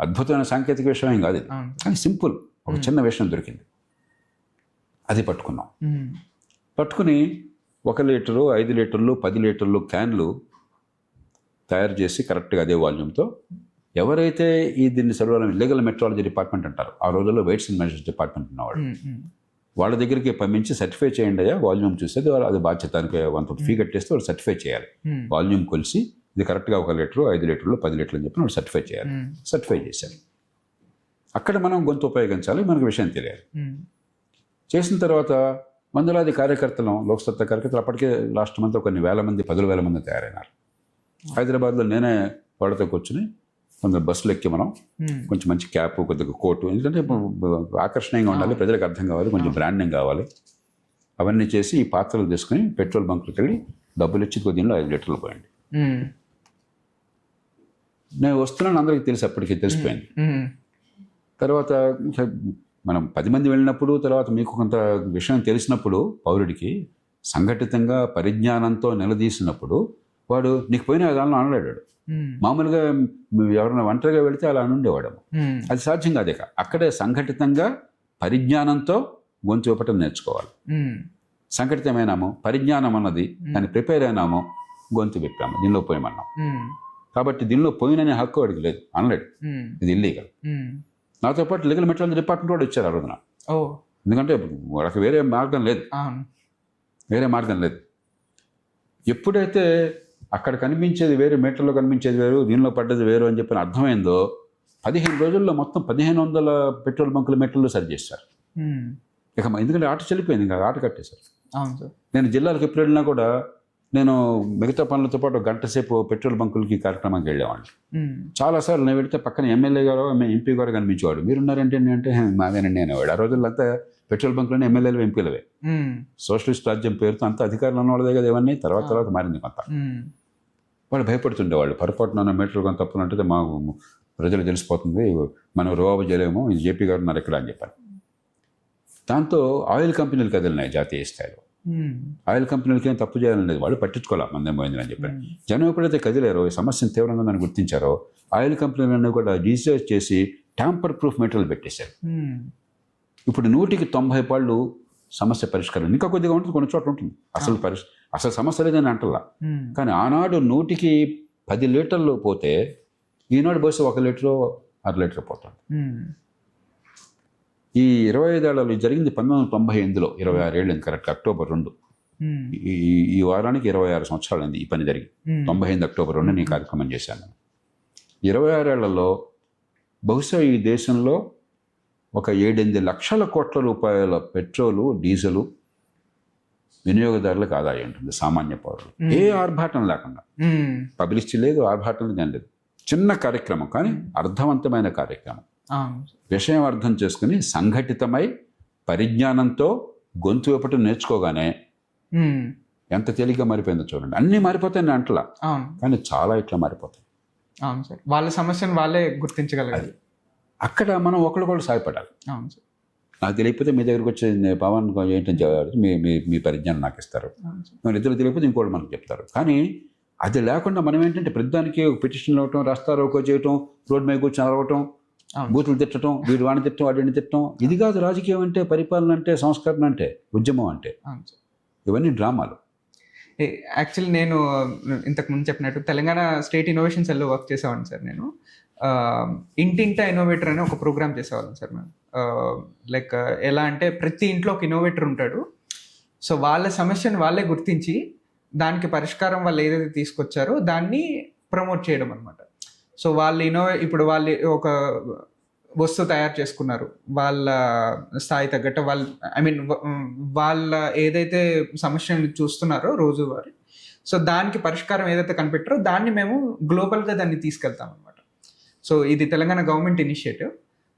అద్భుతమైన సాంకేతిక విషయం ఏం కాదు, కానీ సింపుల్ ఒక చిన్న విషయం దొరికింది. అది పట్టుకున్నాం. పట్టుకుని 1 లీటరు, 5 లీటర్లు, 10 లీటర్లు క్యాన్లు తయారు చేసి కరెక్ట్గా అదే వాల్యూమ్తో, ఎవరైతే దీన్ని సర్వే లీగల్ మెట్రాలజీ డిపార్ట్మెంట్ అంటారు, ఆ రోజుల్లో వెయిట్స్ అండ్ మెజర్స్ డిపార్ట్మెంట్ ఉన్నవాడు, వాళ్ళ దగ్గరికి పంపించి సర్టిఫై చేయండి అయ్యా, వాల్యూమ్ చూసేది అది బాధ్యత, కొంత ఫీ కట్టేస్తే వాళ్ళు సర్టిఫై చేయాలి. వాల్యూమ్ కొలిసి ఇది కరెక్ట్గా 1 లీటరు, 5 లీటర్లు, 10 లీటర్లు అని చెప్పి వాళ్ళు సర్టిఫై చేయాలి. సర్టిఫై చేశారు. అక్కడ మనం గొంతు ఉపయోగించాలి, మనకు విషయం తెలియాలి. చేసిన తర్వాత వందలాది కార్యకర్తలు, లోక్సత్తా కార్యకర్తలు అప్పటికే రాష్ట్రమంతా కొన్ని వేల మంది, 10,000 మంది తయారైనారు. హైదరాబాద్లో నేనే వాళ్ళతో కూర్చుని కొందరు బస్సులు ఎక్కి మనం కొంచెం మంచి క్యాప్, కొద్దిగా కోటు, ఎందుకంటే ఆకర్షణీయంగా ఉండాలి, ప్రజలకు అర్థం కావాలి, కొంచెం బ్రాండింగ్ కావాలి. అవన్నీ చేసి ఈ పాత్రలు తీసుకుని పెట్రోల్ బంకులకు వెళ్ళి డబ్బులు ఇచ్చి దీనిలో 5 లీటర్లు పోయండి. నేను వస్తున్నాను అందరికీ తెలిసి అప్పటికి తెలిసిపోయింది. తర్వాత మనం 10 మంది వెళ్ళినప్పుడు, తర్వాత మీకు కొంత విషయం తెలిసినప్పుడు, పౌరుడికి సంఘటితంగా పరిజ్ఞానంతో నిలదీసినప్పుడు వాడు నీకు పోయిన విధానం అనలేడాడు. మామూలుగా ఎవరైనా ఒంటరిగా వెళితే అలా అనుండేవాడు. అది సాధ్యం కాదే. అక్కడే సంఘటితంగా పరిజ్ఞానంతో గొంతు ఇవ్వటం నేర్చుకోవాలి. సంఘటితమైనాము, పరిజ్ఞానం అన్నది దాన్ని ప్రిపేర్ అయినాము, గొంతు విప్పాము, దీనిలో పోయమన్నాం. కాబట్టి దీనిలో పోయిననే హక్కు వాడికి లేదు, అనలేడు. ఇది ఇల్లీగల్. నాతో పాటు లీగల్ మెట్రాలజీ డిపార్ట్మెంట్ కూడా ఇచ్చారు ఆ రోజున. ఎందుకంటే వాళ్ళకి వేరే మార్గం లేదు. ఎప్పుడైతే అక్కడ కనిపించేది వేరు, మీటర్లో కనిపించేది వేరు, దీనిలో పడ్డది వేరు అని చెప్పిన అర్థమైందో 15 రోజుల్లో మొత్తం 1500 పెట్రోల్ బంకుల మీటర్లు సరి చేశారు. ఇక ఎందుకంటే ఆట చెల్లిపోయింది, ఇంకా ఆట కట్టేశారు. నేను జిల్లాలకు ఎప్పుడు వెళ్ళినా కూడా నేను మిగతా పనులతో పాటు గంట సేపు పెట్రోల్ బంకులకి కార్యక్రమానికి వెళ్ళేవాడిని. చాలాసార్లు నేను వెళితే పక్కన ఎమ్మెల్యే గారు, ఎంపీ గారు కనిపించేవాడు. మీరున్నారంటే అంటే మాదేనండి అనేవాడు. ఆ రోజుల్లో అంతా పెట్రోల్ బంకులోనే ఎమ్మెల్యేలు, ఎంపీలవే. సోషలిస్ట్ రాజ్యం పేరుతో అంతా అధికారులు ఉన్నవాళ్ళదే కదా ఇవన్నీ. తర్వాత మారింది కొంత. వాళ్ళు భయపడుతుండేవాళ్ళు, పొరపాటున మీటర్ కొంత తప్పులంటే మా ప్రజలు తెలిసిపోతుంది, మనం రువాబు చేయలేము, ఇది జేపీ గారు ఉన్నారు ఇక్కడ అని చెప్పారు. దాంతో ఆయిల్ కంపెనీలు కదిలినాయి జాతీయ స్థాయిలో. ఆయిల్ కంపెనీలకి ఏం తప్పు చేయాలనేది వాళ్ళు పట్టించుకోవాలి, మందేం పోయింది అని చెప్పారు. జనం ఎప్పుడైతే కదిలేరో, ఈ సమస్యను తీవ్రంగా దాన్ని గుర్తించారో, ఆయిల్ కంపెనీలన్నీ కూడా రీసెర్చ్ చేసి ట్యాంపర్ ప్రూఫ్ మెటీరియల్ పెట్టేశారు. ఇప్పుడు 100% పాళ్ళు సమస్య పరిష్కారం. ఇంకా కొద్దిగా ఉంటుంది, కొన్ని చోట్ల ఉంటుంది. అసలు సమస్య లేదని అంటల్లా. కానీ ఆనాడు 110 లీటర్లు పోతే ఈనాడు బస్సు 1 లీటరు 6 లీటర్ పోతుంది. ఈ 25 ఏళ్ళలో జరిగింది 1998లో, 26 ఏళ్ళు కరెక్ట్, అక్టోబర్ 2. ఈ వారానికి 26 సంవత్సరాలు అయింది ఈ పని జరిగి. 98 అక్టోబర్ 2 నేను కార్యక్రమం చేశాను. 26 ఏళ్లలో బహుశా ఈ దేశంలో ఒక 7-8 లక్షల కోట్ల రూపాయల పెట్రోలు, డీజిలు వినియోగదారులకు ఆదాయం ఉంటుంది, సామాన్య పౌరులు. ఏ ఆర్భాటం లేకుండా, పబ్లిసిటీ లేదు, ఆర్భాటం లేదు. చిన్న కార్యక్రమం, కానీ అర్థవంతమైన కార్యక్రమం. విషయం అర్థం చేసుకుని సంఘటితమై పరిజ్ఞానంతో గొంతు ఇవ్వటం నేర్చుకోగానే ఎంత తేలిగ్గా మారిపోయిందో చూడండి. అన్నీ మారిపోతాయి నేను అంటలా, కానీ చాలా ఇట్లా మారిపోతాయి.
అవును సార్, వాళ్ళ సమస్యను వాళ్ళే గుర్తించగలగాలి.
అక్కడ మనం ఒకరికొకరు సాయపడాలి.
అవును సార్.
నాకు తెలియకపోతే మీ దగ్గరికి వచ్చి పవన్ ఏంటని చెప్పారు, మీ పరిజ్ఞానం నాకు ఇస్తారు. మన ఇద్దరు తెలియకపోతే ఇంకోటి మనకు చెప్తారు. కానీ అది లేకుండా మనం ఏంటంటే ప్రతిదానికి ఒక పిటిషన్లు ఇవ్వటం, రాస్తారోకో చేయటం, రోడ్డు మీద కూర్చొని అరవటం, బూతులు తిట్టడం, వీడు వాడిని తిట్టడం, వాడిని తిట్టడం. ఇది కాదు రాజకీయం అంటే, పరిపాలన అంటే, సంస్కరణ అంటే, ఉద్యమం అంటే. ఇవన్నీ డ్రామాలు.
యాక్చువల్లీ నేను ఇంతకుముందు చెప్పినట్టు తెలంగాణ స్టేట్ ఇన్నోవేషన్ సెల్లో వర్క్ చేసేవాడిని సార్. నేను ఇంటింటా ఇన్నోవేటర్ అనే ఒక ప్రోగ్రామ్ చేసేవాళ్ళం సార్ మేము. లైక్ ఎలా అంటే ప్రతి ఇంట్లో ఒక ఇన్నోవేటర్ ఉంటాడు. సో వాళ్ళ సమస్యను వాళ్ళే గుర్తించి దానికి పరిష్కారం వాళ్ళు ఏదైతే తీసుకొచ్చారో దాన్ని ప్రమోట్ చేయడం అనమాట. సో వాళ్ళు ఇప్పుడు వాళ్ళు ఒక వస్తువు తయారు చేసుకున్నారు, వాళ్ళ స్థాయి తగ్గట్టు వాళ్ళు, వాళ్ళ ఏదైతే సమస్యను చూస్తున్నారో రోజువారీ, సో దానికి పరిష్కారం ఏదైతే కనిపెట్టారో దాన్ని మేము గ్లోబల్గా దాన్ని తీసుకెళ్తాం అనమాట. సో ఇది తెలంగాణ గవర్నమెంట్ ఇనిషియేటివ్.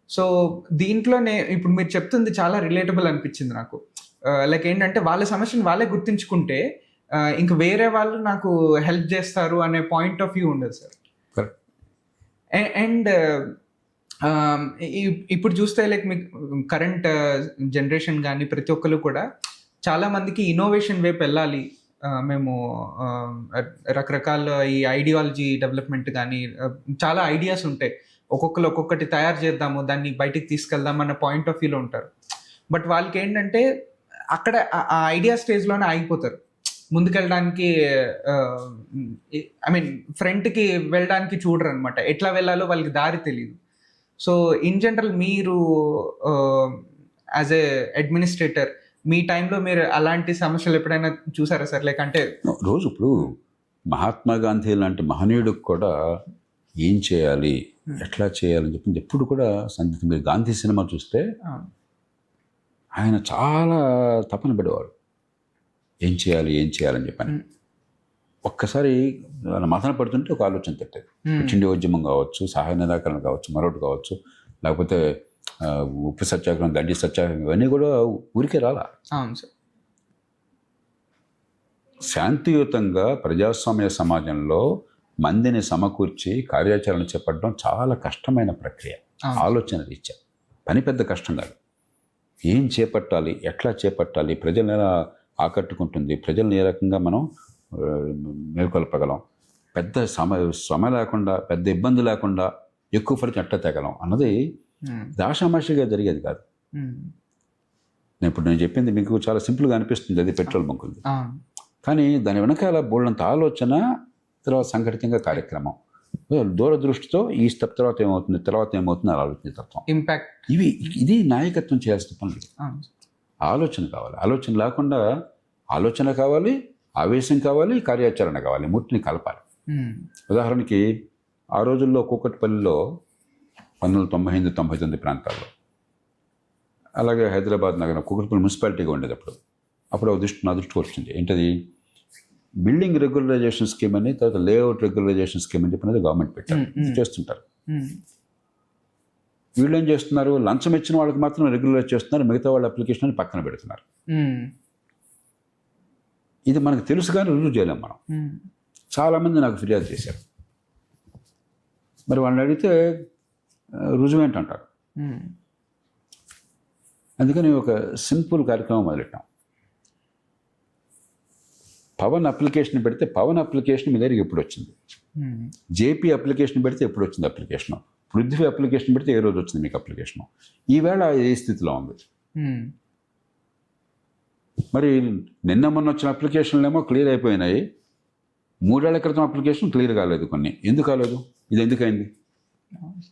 సో దీంట్లోనే ఇప్పుడు మీరు చెప్తుంది చాలా రిలేటబుల్ అనిపించింది నాకు. లైక్ ఏంటంటే వాళ్ళ సమస్యను వాళ్ళే గుర్తించుకుంటే ఇంక వేరే వాళ్ళు నాకు హెల్ప్ చేస్తారు అనే పాయింట్ ఆఫ్ వ్యూ ఉండదు సార్. అండ్ ఇప్పుడు చూస్తే లైక్ మీకు కరెంట్ జనరేషన్ కానీ ప్రతి ఒక్కరు కూడా చాలా మందికి ఇన్నోవేషన్ వైపు వెళ్ళాలి, మేము రకరకాల ఈ ఐడియాలజీ డెవలప్మెంట్ కానీ చాలా ఐడియాస్ ఉంటాయి, ఒక్కొక్కరు ఒక్కొక్కటి తయారు చేద్దాము, దాన్ని బయటికి తీసుకెళ్దాం అన్న పాయింట్ ఆఫ్ వ్యూలో ఉంటారు. బట్ వాళ్ళకి ఏంటంటే అక్కడ ఆ ఐడియా స్టేజ్లోనే ఆగిపోతారు. ముందుకెళ్ళడానికి ఫ్రంట్కి వెళ్ళడానికి చూడరు అనమాట. ఎట్లా వెళ్ళాలో వాళ్ళకి దారి తెలియదు. సో ఇన్ జనరల్ మీరు యాజ్ ఏ అడ్మినిస్ట్రేటర్ మీ టైంలో మీరు అలాంటి సమస్యలు ఎప్పుడైనా చూసారా సార్? లైక్ అంటే
రోజు ఇప్పుడు మహాత్మా గాంధీ లాంటి మహనీయుడికి కూడా ఏం చేయాలి, ఎట్లా చేయాలని చెప్పింది ఎప్పుడు కూడా సంగీతం. మీరు గాంధీ సినిమా చూస్తే ఆయన చాలా తపన పడేవాడు, ఏం చేయాలని చెప్పాను. ఒక్కసారి మథన పడుతుంటే ఒక ఆలోచన తట్టేది. చిండి ఉద్యమం కావచ్చు, సహాయ నిరాకరణ కావచ్చు, మరొకటి కావచ్చు, లేకపోతే ఉప్పు సత్యాగ్రహం, దండి సత్యాగ్రహం, ఇవన్నీ కూడా ఊరికే రాలా.
అవును సార్.
శాంతియుతంగా ప్రజాస్వామ్య సమాజంలో మందిని సమకూర్చి కార్యాచరణ చేపట్టడం చాలా కష్టమైన ప్రక్రియ. ఆలోచన రీత్యా పని పెద్ద కష్టం కాదు. ఏం చేపట్టాలి, ఎట్లా చేపట్టాలి, ప్రజలను ఎలా ఆకట్టుకుంటుంది, ప్రజలను ఏ రకంగా మనం మేల్కొల్పగలం, పెద్ద శ్రమ లేకుండా, పెద్ద ఇబ్బంది లేకుండా ఎక్కువ ఫలితం ఎట్లా తేగలం అన్నది దాషామాషిగా జరిగేది కాదు. ఇప్పుడు నేను చెప్పింది మీకు చాలా సింపుల్గా అనిపిస్తుంది, అది పెట్రోల్ బంకులు. కానీ దాని వెనకాల బోల్డంత ఆలోచన, తర్వాత సంఘటితంగా కార్యక్రమం, దూరదృష్టితో ఈ స్టెప్ తర్వాత ఏమవుతుంది అలా ఆలోచన తత్వం,
ఇంపాక్ట్,
ఇది నాయకత్వం చేయాల్సిన పనులు. ఆలోచన కావాలి. ఆలోచన లేకుండా ఆలోచన కావాలి, ఆవేశం కావాలి, కార్యాచరణ కావాలి, మూర్తిని కలపాలి. ఉదాహరణకి ఆ రోజుల్లో కూకట్పల్లిలో 1998-99 ప్రాంతాల్లో, అలాగే హైదరాబాద్ నగరం కూకట్పల్లి మున్సిపాలిటీగా ఉండేది అప్పుడు నా దృష్టికి వచ్చింది. ఏంటది, బిల్డింగ్ రెగ్యులరైజేషన్ స్కీమ్ అని, తర్వాత లేఅవుట్ రెగ్యులరైజేషన్ స్కీమ్ అని చెప్పినది గవర్నమెంట్ పెట్టారు, చేస్తుంటారు. వీళ్ళు ఏం చేస్తున్నారు, లంచం ఇచ్చిన వాళ్ళకి మాత్రం రెగ్యులరైజ్ చేస్తున్నారు, మిగతా వాళ్ళ అప్లికేషన్ పక్కన పెడుతున్నారు. ఇది మనకు తెలుసు కానీ రుజువు చేయలేం మనం. చాలామంది నాకు ఫిర్యాదు చేశారు. మరి వాళ్ళని అడిగితే రుజువు ఏంటంటారు. అందుకని ఒక సింపుల్ కార్యక్రమం మొదలెట్టాం. పవన్ అప్లికేషన్ పెడితే పవన్ అప్లికేషన్ మీ దగ్గరికి ఎప్పుడు వచ్చింది, జేపీ అప్లికేషన్ పెడితే ఎప్పుడు వచ్చింది అప్లికేషను, పృథ్వీ అప్లికేషన్ పెడితే ఏ రోజు వచ్చింది మీకు అప్లికేషను, ఈవేళ ఏ స్థితిలో ఉంది. మరి నిన్న మొన్న వచ్చిన అప్లికేషన్లు ఏమో క్లియర్ అయిపోయినాయి, 3 ఏళ్ల క్రితం అప్లికేషన్ క్లియర్ కాలేదు. కొన్ని ఎందుకు కాలేదు, ఇది ఎందుకైంది,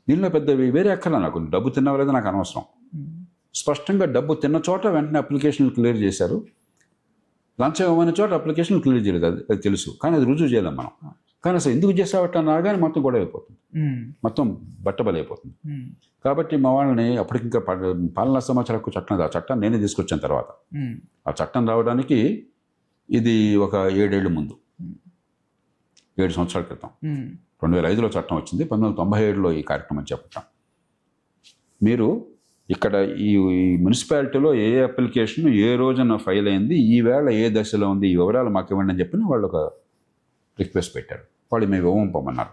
దీనిలో పెద్ద వేరే అక్కర్లా, నాకు డబ్బు తిన్నావా లేదా నాకు అనవసరం. స్పష్టంగా డబ్బు తిన్న చోట వెంటనే అప్లికేషన్లు క్లియర్ చేశారు, లంచం ఇవ్వమనే చోట అప్లికేషన్లు క్లియర్ చేయలేదు, అది తెలుసు, కానీ అది రుజువు చేయలేం మనం. కానీ అసలు ఎందుకు చేసావట రాగానే మొత్తం గొడవ అయిపోతుంది, మొత్తం బట్టబలైపోతుంది. కాబట్టి మా వాళ్ళని అప్పటికింకా పాలనా సమాచార హక్కు చట్టం, ఆ చట్టాన్ని నేనే తీసుకొచ్చిన తర్వాత, ఆ చట్టం రావడానికి ఇది ఒక 7 ఏళ్ళు ముందు, 7 సంవత్సరాల క్రితం, 2005లో చట్టం వచ్చింది, 1997లో ఈ కార్యక్రమం చేపట్టాం. మీరు ఇక్కడ ఈ మున్సిపాలిటీలో ఏ అప్లికేషన్ ఏ రోజున ఫైల్ అయింది, ఈవేళ ఏ దశలో ఉంది, ఈ వివరాలు మాకు ఇవ్వండి అని చెప్పి వాళ్ళు ఒక రిక్వెస్ట్ పెట్టారు. వాళ్ళు మేము ఇవ్వమన్నారు.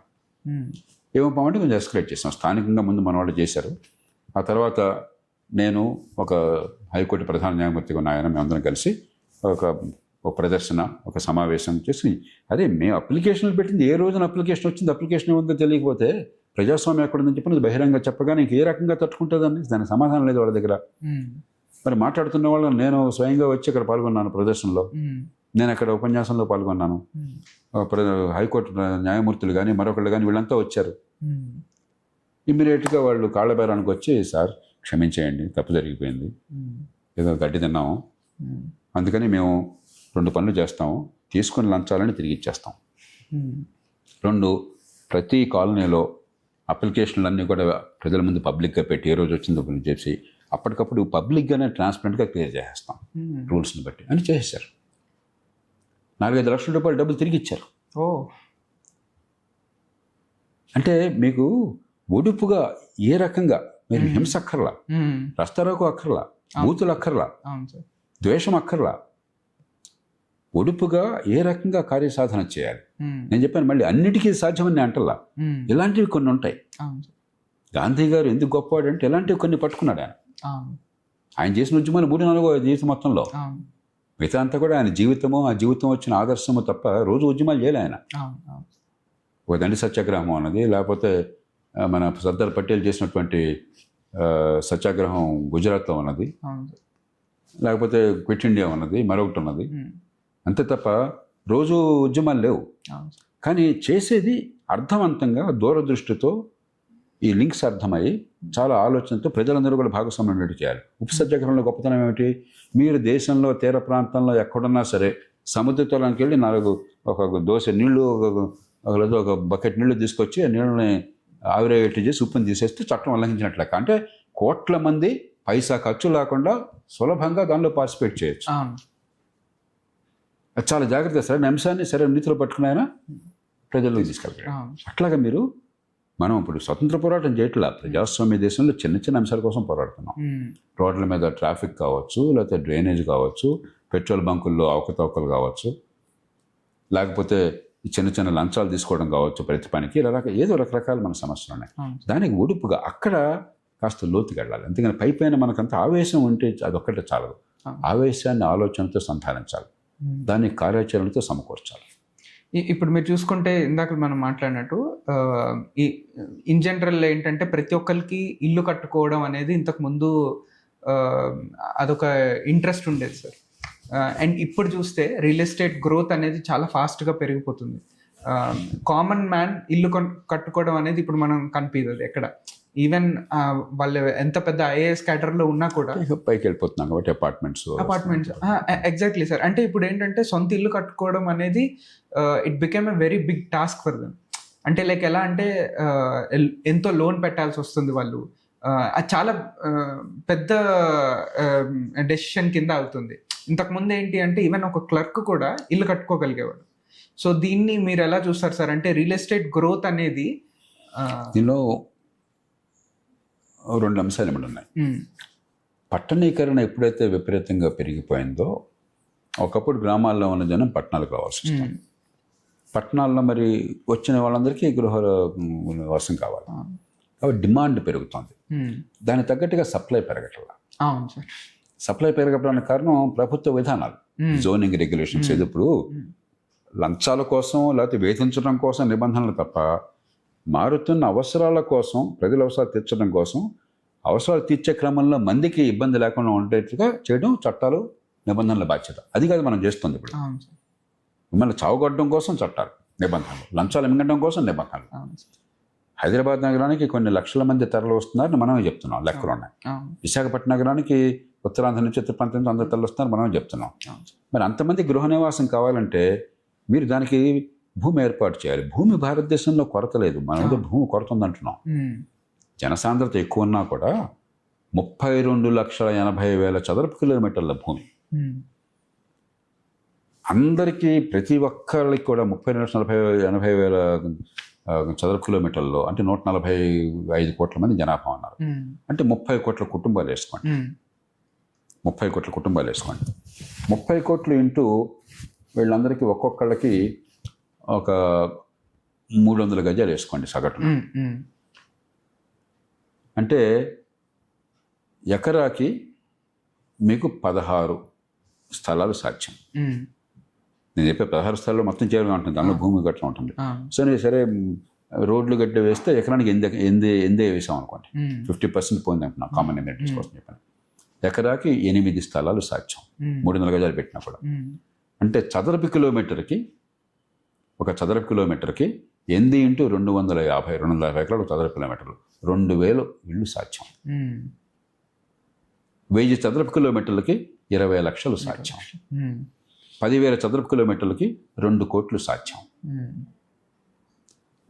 ఇవ్వమంటే కొంచెం ఎస్కలేట్ చేసాం. స్థానికంగా ముందు మన వాళ్ళు చేశారు. ఆ తర్వాత నేను ఒక హైకోర్టు ప్రధాన న్యాయమూర్తిగా ఉన్న ఆయన, మేమందరం కలిసి ఒక ప్రదర్శన, ఒక సమావేశం చేసి, అదే మేము అప్లికేషన్లు పెట్టింది ఏ రోజున అప్లికేషన్ వచ్చింది, అప్లికేషన్ ఏముందో తెలియకపోతే ప్రజాస్వామ్యం ఎక్కడుందని చెప్పి బహిరంగ చెప్పగానే ఇంక ఏ రకంగా తట్టుకుంటుందని దానికి సమాధానం లేదు వాళ్ళ దగ్గర. మరి మాట్లాడుతున్న వాళ్ళు, నేను స్వయంగా వచ్చి ఇక్కడ పాల్గొన్నాను ప్రదర్శనలో, నేను అక్కడ ఉపన్యాసంలో పాల్గొన్నాను, హైకోర్టు న్యాయమూర్తులు కానీ మరొకళ్ళు కానీ వీళ్ళంతా వచ్చారు. ఇమ్మీడియట్గా వాళ్ళు కాళ్ళబేరానికి వచ్చి, సార్ క్షమించేయండి, తప్పు జరిగిపోయింది, ఏదో గడ్డి తిన్నాము, అందుకని మేము 2 పనులు చేస్తాము, తీసుకుని లంచాలని తిరిగి ఇచ్చేస్తాం. 2, ప్రతి కాలనీలో అప్లికేషన్లన్నీ కూడా ప్రజల ముందు పబ్లిక్గా పెట్టి ఏ రోజు వచ్చిందో చేసి అప్పటికప్పుడు పబ్లిక్గానే ట్రాన్స్పరెంట్గా క్లియర్ చేసేస్తాం రూల్స్ని బట్టి అని చేసేసారు. 4-5 లక్షల రూపాయలు డబ్బులు తిరిగి ఇచ్చారు. అంటే మీకు ఒడుపుగా ఏ రకంగా మీరు హింస అక్కర్లా, రస్తారోకో అక్కర్లా, బూతులు అక్కర్లా, ద్వేషం అక్కర్లా, ఒడుపుగా ఏ రకంగా కార్యసాధన చేయాలి. నేను చెప్పాను మళ్ళీ అన్నిటికీ సాధ్యమని అంటల్లా, ఇలాంటివి కొన్ని ఉంటాయి. గాంధీ గారు ఎందుకు గొప్పవాడు అంటే ఇలాంటివి కొన్ని పట్టుకున్నాడు ఆయన. ఆయన చేసిన ఉద్యమాలు 3-4 జీవితం మొత్తంలో, మిగతా అంతా కూడా ఆయన జీవితము, ఆ జీవితం వచ్చిన ఆదర్శము తప్ప రోజు ఉద్యమాలు చేయలే ఆయన. ఒక దండి సత్యాగ్రహం అన్నది, లేకపోతే మన సర్దార్ పటేల్ చేసినటువంటి సత్యాగ్రహం గుజరాత్లో ఉన్నది, లేకపోతే క్విట్ ఇండియా ఉన్నది, మరొకటి ఉన్నది, అంతే తప్ప రోజు ఉద్యమాలు లేవు. కానీ చేసేది అర్థవంతంగా, దూరదృష్టితో, ఈ లింక్స్ అర్థమయ్యి చాలా ఆలోచనతో ప్రజలందరూ కూడా భాగస్వామ్యం చేయాలి. ఉప్పు సత్యాగ్రహంలో గొప్పతనం ఏమిటి, మీరు దేశంలో తీర ప్రాంతంలో ఎక్కడున్నా సరే సముద్రతలానికి వెళ్ళి 4 ఒక దోశ నీళ్లు, లేదా ఒక బకెట్ నీళ్లు తీసుకొచ్చి ఆ నీళ్ళని ఆవిరేట్ చేసి ఉప్పుని తీసేస్తే చట్టం ఉల్లంఘించినట్లెక్క. అంటే కోట్ల మంది పైసా ఖర్చు లేకుండా సులభంగా దానిలో పార్టిసిపేట్ చేయొచ్చు. అది చాలా జాగ్రత్త, సరైన అంశాన్ని సరైన నీతిలో పట్టుకుని ఆయన ప్రజల్లోకి తీసుకెళ్తారు. అట్లాగా మనం ఇప్పుడు స్వతంత్ర పోరాటం చేయట్లా, ప్రజాస్వామ్య దేశంలో చిన్న చిన్న అంశాల కోసం పోరాడుతున్నాం. రోడ్ల మీద ట్రాఫిక్ కావచ్చు, లేకపోతే డ్రైనేజ్ కావచ్చు, పెట్రోల్ బంకుల్లో అవకతవకలు కావచ్చు, లేకపోతే చిన్న చిన్న లంచాలు తీసుకోవడం కావచ్చు, ప్రతి పనికి ఏదో రకరకాల మన సమస్యలు ఉన్నాయి. దానికి ఒడుపుగా అక్కడ కాస్త లోతుకి వెళ్ళాలి. అంతేగాని పైపైన మనకంత ఆవేశం ఉంటే అదొక్కటే చాలదు. ఆవేశాన్ని ఆలోచనతో సంధానించాలి, దాన్ని కార్యాచరణతో సమకూర్చాలి.
ఇప్పుడు మీరు చూసుకుంటే ఇందాక మనం మాట్లాడినట్టు ఇన్ జనరల్ ఏంటంటే ప్రతి ఒక్కరికి ఇల్లు కట్టుకోవడం అనేది ఇంతకు ముందు అదొక ఇంట్రెస్ట్ ఉండేది సార్. అండ్ ఇప్పుడు చూస్తే రియల్ ఎస్టేట్ గ్రోత్ అనేది చాలా ఫాస్ట్గా పెరిగిపోతుంది. కామన్ మ్యాన్ ఇల్లు కట్టుకోవడం అనేది ఇప్పుడు మనం కనిపించదు ఎక్కడ. ఈవెన్ వాళ్ళు ఎంత పెద్ద ఐఏఎస్ క్యాటర్లో ఉన్నా కూడా
పైకి వెళ్ళిపోతున్నాం కాబట్టి అపార్ట్మెంట్స్
ఎగ్జాక్ట్లీ సార్. అంటే ఇప్పుడు ఏంటంటే సొంత ఇల్లు కట్టుకోవడం అనేది it became a very big task for them. అంటే లైక్ ఎలా అంటే ఎంతో లోన్ పెట్టాల్సి వస్తుంది వాళ్ళు. అది చాలా పెద్ద డెసిషన్ కింద అవుతుంది. ఇంతకుముందు ఏంటి అంటే ఈవెన్ ఒక క్లర్క్ కూడా ఇల్లు కట్టుకోగలిగేవాడు. సో దీన్ని మీరు ఎలా చూస్తారు సార్? అంటే రియల్ ఎస్టేట్ గ్రోత్ అనేది
దీనిలో రెండు అంశాలు ఏమిటి ఉన్నాయి. పట్టణీకరణ ఎప్పుడైతే విపరీతంగా పెరిగిపోయిందో, ఒకప్పుడు గ్రామాల్లో ఉన్న జనం పట్టణాలకు రావాల్సి వస్తుంది. పట్టణాల్లో మరి వచ్చిన వాళ్ళందరికీ గృహ నివాసం కావాలి కాబట్టి డిమాండ్ పెరుగుతుంది. దానికి తగ్గట్టుగా సప్లై పెరగట్లా. సప్లై పెరగడానికి కారణం ప్రభుత్వ విధానాలు, జోనింగ్ రెగ్యులేషన్స్. ఇప్పుడు లంచాల కోసం లేకపోతే వేధించడం కోసం నిబంధనలు తప్ప, మారుతున్న అవసరాల కోసం, ప్రజల అవసరాలు తీర్చడం కోసం, అవసరాలు తీర్చే క్రమంలో మందికి ఇబ్బంది లేకుండా ఉండేట్టుగా చేయడం చట్టాలు, నిబంధనల బాధ్యత. అది కాదు మనం చేస్తుంది ఇప్పుడు. మిమ్మల్ని చావుగొట్టడం కోసం చట్టాలు, నిబంధనలు, లంచాలు మింగడం కోసం నిబంధనలు. హైదరాబాద్ నగరానికి కొన్ని లక్షల మంది తరలి వస్తున్నారని మనమే చెప్తున్నాం, లెక్కలు ఉన్నాయి. విశాఖపట్నం నగరానికి ఉత్తరాంధ్ర నుంచి ఉత్తర ప్రాంతం నుంచి అందరు తరలి వస్తున్నారు, మనమే చెప్తున్నాం. మరి అంతమంది గృహ నివాసం కావాలంటే మీరు దానికి భూమి ఏర్పాటు చేయాలి. భూమి భారతదేశంలో కొరత లేదు, మన మీద భూమి కొరత ఉందంటున్నాం. జనసాంద్రత ఎక్కువ ఉన్నా కూడా 32,80,000 చదరపు కిలోమీటర్ల భూమి. అందరికీ ప్రతి ఒక్కరికి కూడా 30,80,000 చదరపు కిలోమీటర్లో అంటే 145 కోట్ల మంది జనాభా ఉన్నారు. అంటే 30 కోట్ల కుటుంబాలు వేసుకోండి. 30 కోట్ల కుటుంబాలు వేసుకోండి. 30 కోట్లు ఇంటూ వీళ్ళందరికీ ఒక్కొక్కళ్ళకి ఒక 300 గజాలు వేసుకోండి సగటున. అంటే ఎకరాకి మీకు 16 స్థలాలు సాధ్యం. నేను చెప్పే 16 స్థలాల్లో మొత్తం చేరుగా ఉంటుంది, దానిలో భూమి గట్ల ఉంటుంది. సో నేను సరే రోడ్లు గడ్డ వేస్తే ఎకరానికి 8 వేసాం అనుకోండి, 50% పోయింది అంటున్నాను, కామన్ ఎమ్యూనిటీస్ కోసం చెప్పాను. ఎకరాకి 8 స్థలాలు సాధ్యం 300 గజాలు పెట్టినా కూడా. అంటే చదరపు కిలోమీటర్కి, ఒక చదరపు కిలోమీటర్కి 8 × 250 ఎకరాలు చదరపు కిలోమీటర్లు, 2,000 ఇళ్ళు సాధ్యం. 1000 చదరపు కిలోమీటర్లకి 20 లక్షలు సాధ్యం. 10,000 చదరపు కిలోమీటర్లకి 2 కోట్లు సాధ్యం.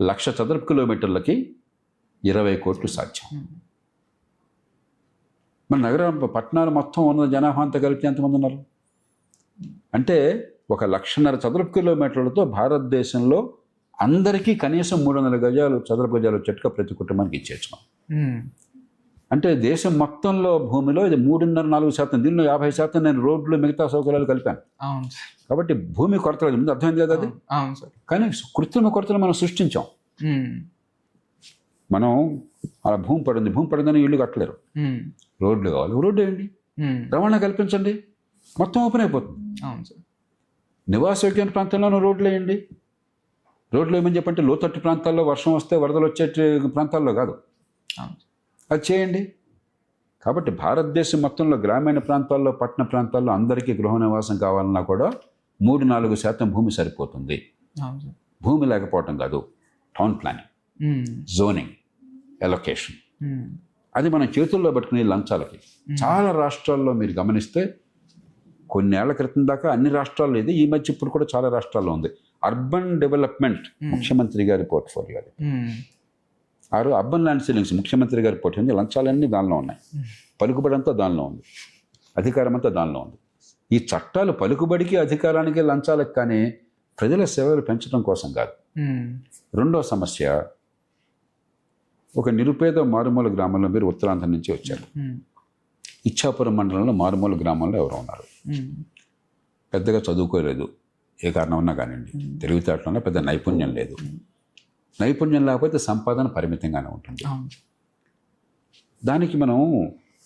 1,00,000 చదరపు కిలోమీటర్లకి 20 కోట్లు సాధ్యం. మన నగరం పట్టణాలు మొత్తం ఉన్న జనాభా అంతా కలిపి ఎంతమంది ఉన్నారు అంటే 1,50,000 చదరపు కిలోమీటర్లతో భారతదేశంలో అందరికీ కనీసం 300 చదరపు గజాలు చెట్టుగా ప్రతి కుటుంబానికి ఇచ్చేచ్చు. అంటే దేశం మొత్తంలో భూమిలో ఇది 3.5-4%. దీనిలో 50% నేను రోడ్లు మిగతా సౌకర్యాలు కలిపాను. కాబట్టి భూమి కొరత లేదు, ముందు అర్థమైంది కదా అది. కానీ కృత్రిమ కొరతలు మనం సృష్టించాం. మనం అలా భూమి పడిందని ఇల్లు కట్టలేరు, రోడ్లు కావాలి. రోడ్డు వేయండి, రవాణా కల్పించండి, మొత్తం ఓపెన్ అయిపోతుంది. నివాసయోగ్య ప్రాంతంలోనూ రోడ్లు వేయండి. రోడ్లు ఏమని చెప్పంటే లోతట్టు ప్రాంతాల్లో వర్షం వస్తే వరదలు వచ్చే ప్రాంతాల్లో కాదు, అది చేయండి. కాబట్టి భారతదేశం మొత్తంలో గ్రామీణ ప్రాంతాల్లో, పట్టణ ప్రాంతాల్లో అందరికీ గృహ నివాసం కావాలన్నా కూడా 3-4% భూమి సరిపోతుంది. భూమి లేకపోవటం కాదు, టౌన్ ప్లానింగ్, జోనింగ్, ఎలొకేషన్, అది మనం చేతుల్లో పట్టుకునే లంచాలకి. చాలా రాష్ట్రాల్లో మీరు గమనిస్తే కొన్నేళ్ల క్రితం దాకా అన్ని రాష్ట్రాల్లో ఇది, ఈ మధ్య ఇప్పుడు కూడా చాలా రాష్ట్రాల్లో ఉంది. అర్బన్ డెవలప్మెంట్ ముఖ్యమంత్రి గారి పోర్ట్ఫోలియో అది. అర్బన్ ల్యాండ్ సీలింగ్స్ ముఖ్యమంత్రి గారి పోర్ట్ఫోలియో. లంచాలన్నీ దానిలో ఉన్నాయి, పలుకుబడి అంతా దానిలో ఉంది, అధికారం అంతా దానిలో ఉంది. ఈ చట్టాలు పలుకుబడికి అధికారానికి లంచాలకు కానీ ప్రజల సేవలు పెంచడం కోసం కాదు. రెండో సమస్య, ఒక నిరుపేద మారుమూల గ్రామంలో, మీరు ఉత్తరాంధ్ర నుంచి వచ్చారు, ఇచ్చాపురం మండలంలో మారుమూల గ్రామంలో ఎవరు ఉన్నారు, పెద్దగా చదువుకోలేదు, ఏ కారణం ఉన్నా కానివ్వండి, తెలివితేటలో పెద్ద నైపుణ్యం లేదు. నైపుణ్యం లేకపోతే సంపాదన పరిమితంగానే ఉంటుంది. దానికి మనం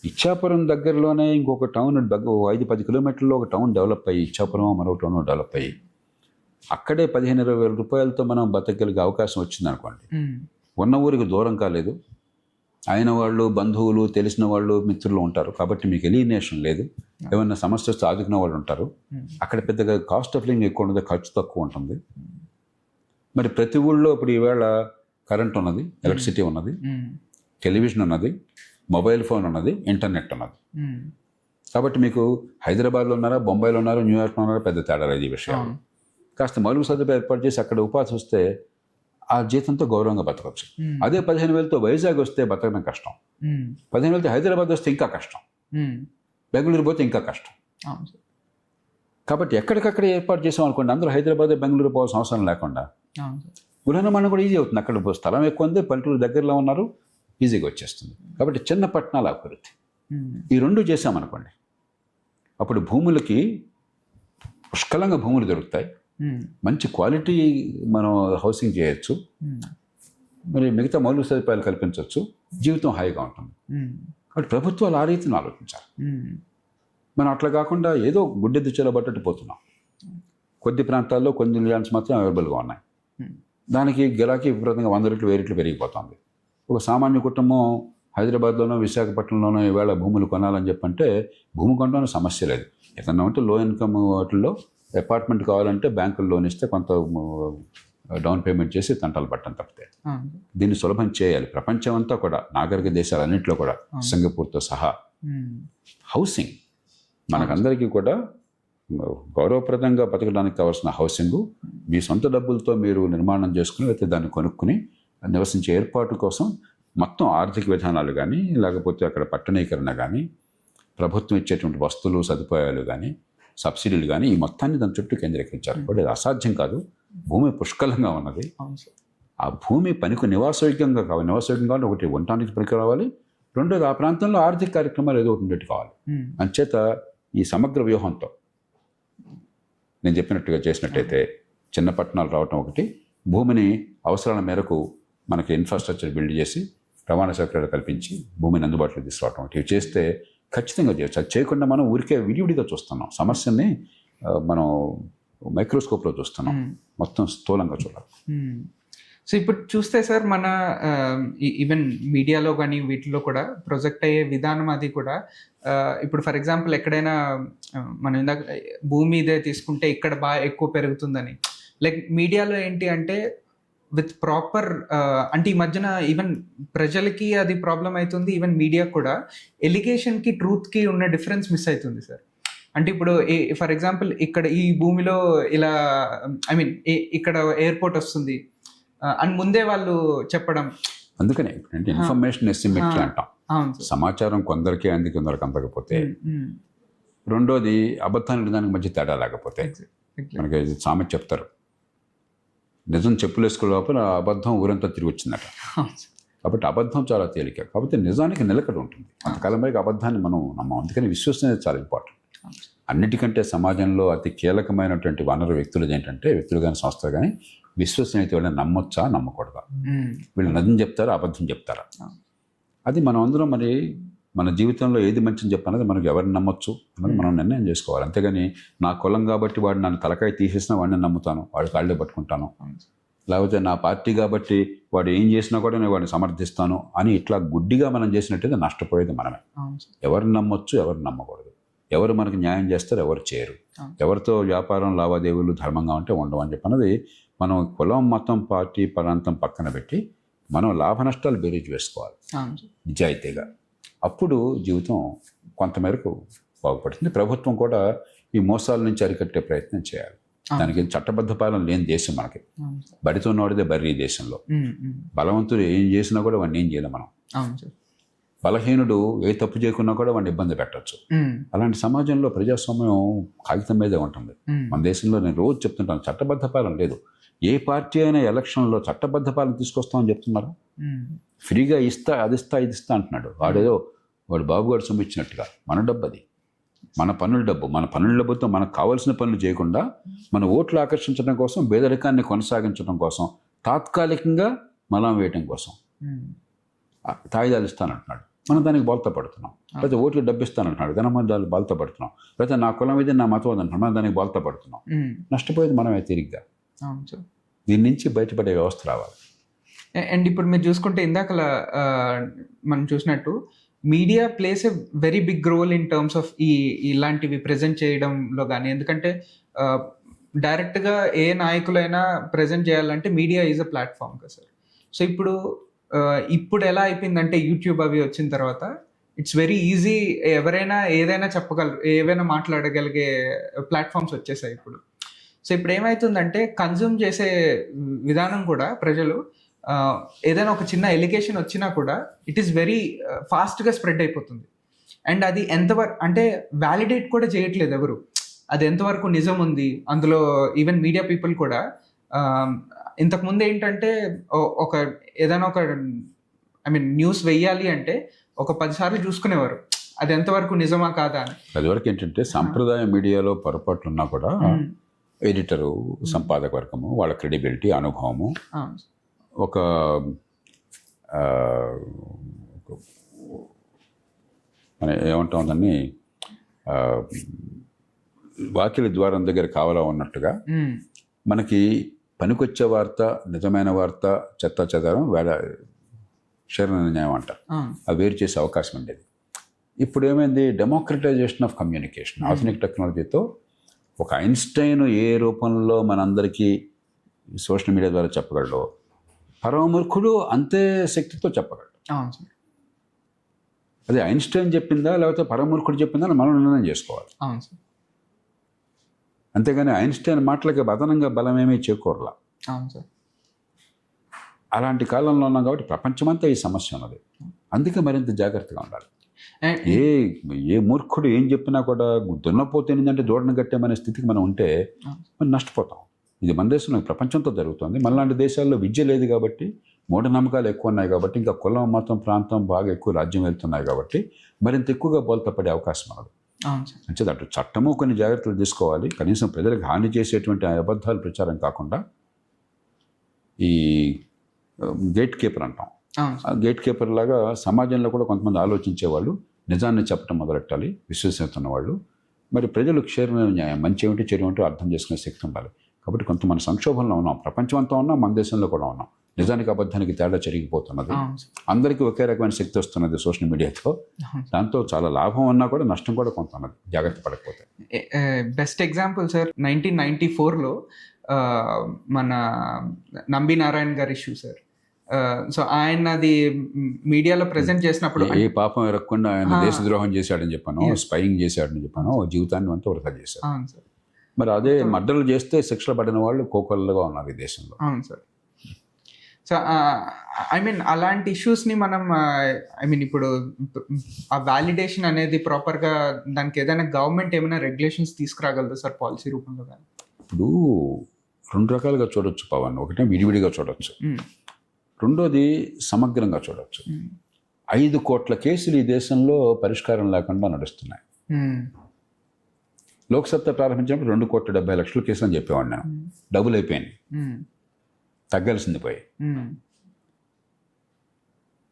ఇచ్చాపురం దగ్గరలోనే ఇంకొక టౌన్ 5-10 కిలోమీటర్లో ఒక టౌన్ డెవలప్ అయ్యి, ఇచ్చాపురం మరో టౌన్ డెవలప్ అయ్యి అక్కడే 15-20 వేల రూపాయలతో మనం బతకగలిగే అవకాశం వచ్చిందనుకోండి. ఉన్న ఊరికి దూరం కాలేదు, అయిన వాళ్ళు, బంధువులు, తెలిసిన వాళ్ళు, మిత్రులు ఉంటారు కాబట్టి మీకు ఎలినేషన్ లేదు. ఏమన్నా సమస్య వస్తే ఆదుకునే వాళ్ళు ఉంటారు. అక్కడ పెద్దగా కాస్ట్ ఆఫ్ లివింగ్ ఎక్కువ ఉండదు, ఖర్చు తక్కువ ఉంటుంది. మరి ప్రతి ఊళ్ళో ఇప్పుడు ఈవేళ కరెంట్ ఉన్నది, ఎలక్ట్రిసిటీ ఉన్నది, టెలివిజన్ ఉన్నది, మొబైల్ ఫోన్ ఉన్నది, ఇంటర్నెట్ ఉన్నది. కాబట్టి మీకు హైదరాబాద్లో ఉన్నారా, బొంబాయిలో ఉన్నారా, న్యూయార్క్లో ఉన్నారా, పెద్ద తేడా లేదు ఈ విషయం. కాస్త మౌలిక సదుపాయం ఏర్పాటు చేసి అక్కడ ఉపాధి వస్తే ఆ జీతంతో గౌరవంగా బతకవచ్చు. అదే 15,000తో వైజాగ్ వస్తే బతకడం కష్టం, 15,000తో హైదరాబాద్ వస్తే ఇంకా కష్టం, బెంగళూరు పోతే ఇంకా కష్టం. కాబట్టి ఎక్కడికక్కడ ఏర్పాటు చేసాం అనుకోండి, అందరూ హైదరాబాద్ బెంగళూరు పోవాల్సిన అవసరం లేకుండా గృహ నిర్మాణం కూడా ఈజీ అవుతుంది. అక్కడ స్థలం ఎక్కువ ఉంది, పల్లెటూరు దగ్గరలో ఉన్నారు, ఈజీగా వచ్చేస్తుంది. కాబట్టి చిన్న పట్టణాల అభివృద్ధి, ఈ రెండు చేసామనుకోండి, అప్పుడు భూములకి పుష్కలంగా భూములు దొరుకుతాయి, మంచి క్వాలిటీ మనం హౌసింగ్ చేయొచ్చు, మరి మిగతా మౌలిక సదుపాయాలు కల్పించవచ్చు, జీవితం హాయిగా ఉంటుంది. కాబట్టి ప్రభుత్వాలు ఆ రీతిని ఆలోచించాలి. మనం అట్లా కాకుండా ఏదో గుడ్డెద్దు చెలబట్టట్టు పోతున్నాం. కొద్ది ప్రాంతాల్లో కొన్ని ల్యాండ్స్ మాత్రం అవైలబుల్గా ఉన్నాయి, దానికి గిరాకీ విపరీతంగా 100 రెట్లు 1000 రెట్లు పెరిగిపోతుంది. ఒక సామాన్య కుటుంబం హైదరాబాద్లోనో విశాఖపట్నంలోనో ఈవేళ భూములు కొనాలని చెప్పంటే భూమి కొనడానికి సమస్య లేదు. ఏదన్నా ఉంటే లో ఇన్కమ్ వాటిల్లో అపార్ట్మెంట్ కావాలంటే బ్యాంకులు లోన్ ఇస్తే కొంత డౌన్ పేమెంట్ చేసి తంటాలు పట్టడం తప్పితే దీన్ని సులభం చేయాలి. ప్రపంచం అంతా కూడా, నాగరిక దేశాలన్నింటిలో కూడా, సింగపూర్తో సహా హౌసింగ్ మనకందరికీ కూడా గౌరవప్రదంగా బతకడానికి కావాల్సిన హౌసింగ్ మీ సొంత డబ్బులతో మీరు నిర్మాణం చేసుకుని, లేకపోతే దాన్ని కొనుక్కుని నివసించే ఏర్పాటు కోసం మొత్తం ఆర్థిక విధానాలు కానీ, లేకపోతే అక్కడ పట్టణీకరణ కానీ, ప్రభుత్వం ఇచ్చేటువంటి వస్తువులు సదుపాయాలు కానీ, సబ్సిడీలు కానీ, ఈ మొత్తాన్ని దాని చుట్టూ కేంద్రీకరించారు. కాబట్టి అది అసాధ్యం కాదు. భూమి పుష్కలంగా ఉన్నది. ఆ భూమి పనికి నివాసయోగ్యంగా కావాలి. నివాసయోగ్యంగా కావాలి, ఒకటి ఉండటానికి పనికి రావాలి, రెండోది ఆ ప్రాంతంలో ఆర్థిక కార్యక్రమాలు ఏదో ఒకటి ఉండేట్టు కావాలి. అంచేత ఈ సమగ్ర వ్యూహంతో నేను చెప్పినట్టుగా చేసినట్టయితే చిన్న పట్టణాలు రావటం ఒకటి, భూమిని అవసరాల మేరకు మనకి ఇన్ఫ్రాస్ట్రక్చర్ బిల్డ్ చేసి రవాణా సౌకర్యాలు కల్పించి భూమిని అందుబాటులో తీసుకురావటం ఒకటి, ఇవి చేస్తే ఖచ్చితంగా చేయొచ్చు. అది చేయకుండా మనం ఊరికే విడివిడిగా చూస్తున్నాం, సమస్యని మనం మైక్రోస్కోప్లో చూస్తున్నాం, మొత్తం స్థూలంగా చూడాలి.
సో ఇప్పుడు చూస్తే సార్, మన ఈవెన్ మీడియాలో కానీ వీటిలో కూడా ప్రొజెక్ట్ అయ్యే విధానం అది కూడా, ఇప్పుడు ఫర్ ఎగ్జాంపుల్ ఎక్కడైనా మనం ఇందాక భూమి ఇదే తీసుకుంటే ఇక్కడ బాగా ఎక్కువ పెరుగుతుందని, లైక్ మీడియాలో ఏంటి అంటే విత్ ప్రాపర్, అంటే ఈ మధ్యన ఈవెన్ ప్రజలకి అది ప్రాబ్లం అవుతుంది, ఈవెన్ మీడియా కూడా ఎలిగేషన్కి ట్రూత్కి ఉన్న డిఫరెన్స్ మిస్ అవుతుంది సార్. అంటే ఇప్పుడు ఫర్ ఎగ్జాంపుల్ ఇక్కడ ఈ భూమిలో ఇలా, ఐ మీన్ ఇక్కడ ఎయిర్పోర్ట్ వస్తుంది అని ముందే వాళ్ళు చెప్పడం.
అందుకనే అంటే ఇన్ఫర్మేషన్ ఎస్టిమేట్ అంటాం. సమాచారం కొందరికి అంది, కొందరికి అందకపోతే, రెండోది అబద్ధానికి దానికి మధ్య తేడా లేకపోతే, మనకి సామెత చెప్తారు, నిజం చెప్పులేసుకో లోపల అబద్ధం ఊరంతా తిరిగి వచ్చిందట. కాబట్టి అబద్ధం చాలా తేలిక, కాబట్టి నిజానికి నిలకడ ఉంటుంది. అంతకాలం పైకి అబద్ధాన్ని మనం నమ్మం. అందుకని విశ్వసనీయత చాలా ఇంపార్టెంట్. అన్నిటికంటే సమాజంలో అతి కీలకమైనటువంటి వనరు వ్యక్తులది ఏంటంటే, వ్యక్తులు కానీ సంస్థలు కానీ, విశ్వసనీయత వీళ్ళని నమ్మొచ్చా నమ్మకూడదా, వీళ్ళు నిజం చెప్తారా అబద్ధం చెప్తారా, అది మనం అందరం మరి మన జీవితంలో ఏది మంచిని చెప్పన్నది మనకు ఎవరిని నమ్మొచ్చు అన్నది మనం నిర్ణయం చేసుకోవాలి. అంతేగాని నా కులం కాబట్టి వాడు నన్ను తలకాయ తీసేసినా వాడిని నమ్ముతాను, వాడి కాళ్ళే పట్టుకుంటాను, లేకపోతే నా పార్టీ కాబట్టి వాడు ఏం చేసినా కూడా నేను వాడిని సమర్థిస్తాను అని ఇట్లా గుడ్డిగా మనం చేసినట్టయితే నష్టపోయేది మనమే. ఎవరిని నమ్మొచ్చు, ఎవరిని నమ్మకూడదు, ఎవరు మనకు న్యాయం చేస్తారు, ఎవరు చేయరు, ఎవరితో వ్యాపారం లావాదేవీలు ధర్మంగా ఉంటే ఉండవు అని చెప్పన్నది మనం కులం, మతం, పార్టీ, ప్రాంతం పక్కన పెట్టి మనం లాభ నష్టాలు బేరీజ్ వేసుకోవాలి నిజాయితీగా. అప్పుడు జీవితం కొంతమేరకు బాగుపడుతుంది. ప్రభుత్వం కూడా ఈ మోసాల నుంచి అరికట్టే ప్రయత్నం చేయాలి. దానికి చట్టబద్ధ పాలన లేని దేశం మనకి. బడితో నోడిదే బర్రీ దేశంలో. బలవంతుడు ఏం చేసినా కూడా వాడిని ఏం చేయలేం మనం. బలహీనుడు ఏ తప్పు చేయకున్నా కూడా వాడిని ఇబ్బంది పెట్టచ్చు. అలాంటి సమాజంలో ప్రజాస్వామ్యం కాగితం మీదే ఉంటుంది. మన దేశంలో నేను రోజు చెప్తుంటాను, చట్టబద్ధ పాలన లేదు. ఏ పార్టీ అయినా ఎలక్షన్లో చట్టబద్ధ పాలన తీసుకొస్తామని చెప్తున్నారు. ఫ్రీగా ఇస్తా అది ఇస్తా ఇది ఇస్తా అంటున్నాడు. వాడు బాబుగారు సొమ్ము ఇచ్చినట్టుగా. మన డబ్బు అది, మన పన్నుల డబ్బు. మన పన్నుల డబ్బుతో మనకు కావాల్సిన పనులు చేయకుండా మన ఓట్లు ఆకర్షించడం కోసం, పేదరికాన్ని కొనసాగించడం కోసం, తాత్కాలికంగా మలం వేయటం కోసం తాయిదాలు ఇస్తానంటున్నాడు. మనం దానికి బాల్తా పడుతున్నాం. లేకపోతే ఓట్లు డబ్బు ఇస్తానంటున్నాడు, కానీ మనం దానికి బాల్తా పడుతున్నాం. లేకపోతే నా కులం ఇది, నా మతం అది అంటున్నాం, మనం దానికి బాల్తా పడుతున్నాం. నష్టపోయేది మనమే తిరిగ్గా. దీని నుంచి బయటపడే వ్యవస్థ రావాలి.
అండ్ ఇప్పుడు మీరు చూసుకుంటే ఇందాక మనం చూసినట్టు media plays a very big role in terms of ఇలాంటివి ప్రజెంట్ చేయడంలో కానీ. ఎందుకంటే డైరెక్ట్గా ఏ నాయకులైనా ప్రజెంట్ చేయాలంటే మీడియా ఈజ్ అ ప్లాట్ఫామ్ కదా సార్. సో ఇప్పుడు ఎలా అయిపోయిందంటే యూట్యూబ్ అవి వచ్చిన తర్వాత ఇట్స్ వెరీ ఈజీ, ఎవరైనా ఏదైనా చెప్పగలరు, ఏవైనా మాట్లాడగలిగే ప్లాట్ఫామ్స్ వచ్చేసాయి ఇప్పుడు. సో ఇప్పుడు ఏమవుతుందంటే కన్జ్యూమ్ చేసే విధానం కూడా ప్రజలు ఏదైనా ఒక చిన్న ఎలిగేషన్ వచ్చినా కూడా ఇట్ ఈస్ వెరీ ఫాస్ట్గా స్ప్రెడ్ అయిపోతుంది. అండ్ అది ఎంతవరకు అంటే వ్యాలిడేట్ కూడా చేయట్లేదు ఎవరు, అది ఎంతవరకు నిజం ఉంది అందులో. ఈవెన్ మీడియా పీపుల్ కూడా ఇంతకుముందు ఏంటంటే ఒక ఏదైనా ఒక న్యూస్ వెయ్యాలి అంటే ఒక 10 సార్లు చూసుకునేవారు అది ఎంతవరకు నిజమా కాదా అని.
అదివరకు ఏంటంటే సాంప్రదాయ మీడియాలో పొరపాట్లు ఉన్నా కూడా ఎడిటరు, సంపాదక వర్గము, వాళ్ళ క్రెడిబిలిటీ, అనుభవము, ఒక మన ఏమంటాం దాన్ని వాకిలి ద్వారం దగ్గర కావాలా ఉన్నట్టుగా మనకి పనికొచ్చే వార్త, నిజమైన వార్త, చెత్త చెదారం క్షీర న్యాయం అంటారు, అవి వేరు చేసే అవకాశం ఉండేది. ఇప్పుడు ఏమైంది, డెమోక్రటైజేషన్ ఆఫ్ కమ్యూనికేషన్, ఆధునిక టెక్నాలజీతో ఒక ఐన్స్టైన్ ఏ రూపంలో మనందరికీ సోషల్ మీడియా ద్వారా చెప్పగలడో, పరమమూర్ఖుడు అంతే శక్తితో చెప్పగలడు. అది ఐన్స్టైన్ చెప్పిందా లేకపోతే పరమమూర్ఖుడు చెప్పిందా మనం నిర్ణయం చేసుకోవాలి. అంతేగాని ఐన్స్టైన్ మాటలకి బదనంగా బలమేమీ చేకూరలా. అలాంటి కాలంలో ఉన్నాం కాబట్టి ప్రపంచమంతా ఈ సమస్య ఉన్నది. అందుకే మరింత జాగ్రత్తగా ఉండాలి. ఏ మూర్ఖుడు ఏం చెప్పినా కూడా దున్నపోతే ఏంటంటే దూడను కట్టేమనే స్థితికి మనం ఉంటే మనం నష్టపోతాం. ఇది మన దేశంలో ప్రపంచంతో జరుగుతుంది. మనలాంటి దేశాల్లో విద్య లేదు కాబట్టి, మూఢనమ్మకాలు ఎక్కువ ఉన్నాయి కాబట్టి, ఇంకా కులం, మతం, ప్రాంతం బాగా ఎక్కువ రాజ్యం వెళ్తున్నాయి కాబట్టి మరింత ఎక్కువగా బోల్తా పడే అవకాశం ఉన్నది. అంటే అటు చట్టము కొన్ని జాగ్రత్తలు తీసుకోవాలి. కనీసం ప్రజలకు హాని చేసేటువంటి అబద్ధాలు ప్రచారం కాకుండా ఈ గేట్ కీపర్ అంటాం, గేట్ కీపర్ లాగా సమాజంలో కూడా కొంతమంది ఆలోచించేవాళ్ళు నిజాన్ని చెప్పడం మొదలెట్టాలి, విశ్వసనీయత ఉన్నవాళ్ళు. మరి ప్రజలు క్షేమమైన న్యాయం, మంచి ఏమిటి చెడు ఏమిటో అర్థం చేసుకునే శక్తి ఉండాలి. కాబట్టి కొంత మన సంక్షోభంలో ఉన్నాం, ప్రపంచం అంతా ఉన్నాం, మన దేశంలో కూడా ఉన్నాం. నిజానికి అబద్ధానికి తేడా జరిగిపోతున్నది. అందరికీ ఒకే రకమైన శక్తి వస్తున్నది సోషల్ మీడియాతో. దాంతో చాలా లాభం ఉన్నా కూడా నష్టం కూడా కొంత ఉన్నది, జాగ్రత్త పడకపోతే.
బెస్ట్ ఎగ్జాంపుల్ సార్ 1994లో మన నంబి నారాయణ గారి ఇష్యూ సార్. సో ఆయన అది మీడియాలో ప్రెజెంట్ చేసినప్పుడు
ఏ పాపం ఎరగకుండా ఆయన దేశద్రోహం చేశాడని చెప్పాను, స్పైయింగ్ చేశాడని చెప్పాను, జీవితాన్ని అంతా వృధా చేశాడు.
అవును సార్.
మరి అదే మర్డర్లు చేస్తే శిక్షలు పడిన వాళ్ళు కోకొల్లగా ఉన్నారు ఈ దేశంలో.
అవును సార్. సో అలాంటి ఇష్యూస్ని మనం ఇప్పుడు ఆ వ్యాలిడేషన్ అనేది ప్రాపర్గా దానికి ఏదైనా గవర్నమెంట్ ఏమైనా రెగ్యులేషన్స్ తీసుకురాగలదు సార్ పాలసీ రూపంలో? కానీ
ఇప్పుడు 2 రకాలుగా చూడొచ్చు పవన్. ఒకటే విడివిడిగా చూడొచ్చు, రెండోది సమగ్రంగా చూడొచ్చు. 5 కోట్ల కేసులు ఈ దేశంలో పరిష్కారం లేకుండా నడుస్తున్నాయి. లోక్సత్తా ప్రారంభించినప్పుడు 2,70,00,000 కేసులు అని చెప్పేవాడు నేను. డబుల్ అయిపోయింది, తగ్గాల్సింది పోయి.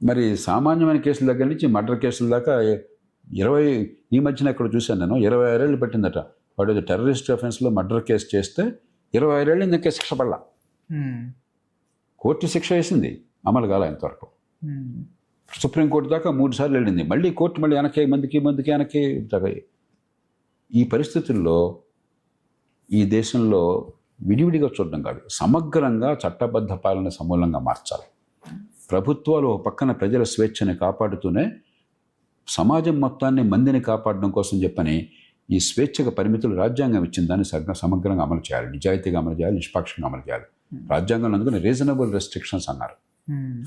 మరి సామాన్యమైన కేసుల దగ్గర నుంచి మర్డర్ కేసుల దాకా 20 ఈ మధ్యన ఎక్కడ చూశాను నేను, 26 ఏళ్ళు పెట్టిందట. వాడు టెర్రరిస్ట్ అఫెన్స్లో మర్డర్ కేసు చేస్తే 26 ఏళ్ళు ఇందుకే శిక్ష పడలా. కోర్టు శిక్ష వేసింది, అమలు కాల ఇంతవరకు. సుప్రీంకోర్టు దాకా 3 సార్లు వెళ్ళింది, మళ్ళీ కోర్టు మళ్ళీ మందికి వెనక్కి. ఈ పరిస్థితుల్లో ఈ దేశంలో విడివిడిగా చూడడం కాదు, సమగ్రంగా చట్టబద్ధ పాలన సమూలంగా మార్చాలి. ప్రభుత్వాలు ఒక పక్కన ప్రజల స్వేచ్ఛని కాపాడుతూనే సమాజం మొత్తాన్ని, మందిని కాపాడడం కోసం చెప్పని ఈ స్వేచ్ఛకు పరిమితులు రాజ్యాంగం ఇచ్చిన దాన్ని సమగ్రంగా అమలు చేయాలి, నిజాయితీగా అమలు చేయాలి, నిష్పాక్షంగా అమలు చేయాలి. రాజ్యాంగంలో అందుకని రీజనబుల్ రెస్ట్రిక్షన్స్ అన్నారు.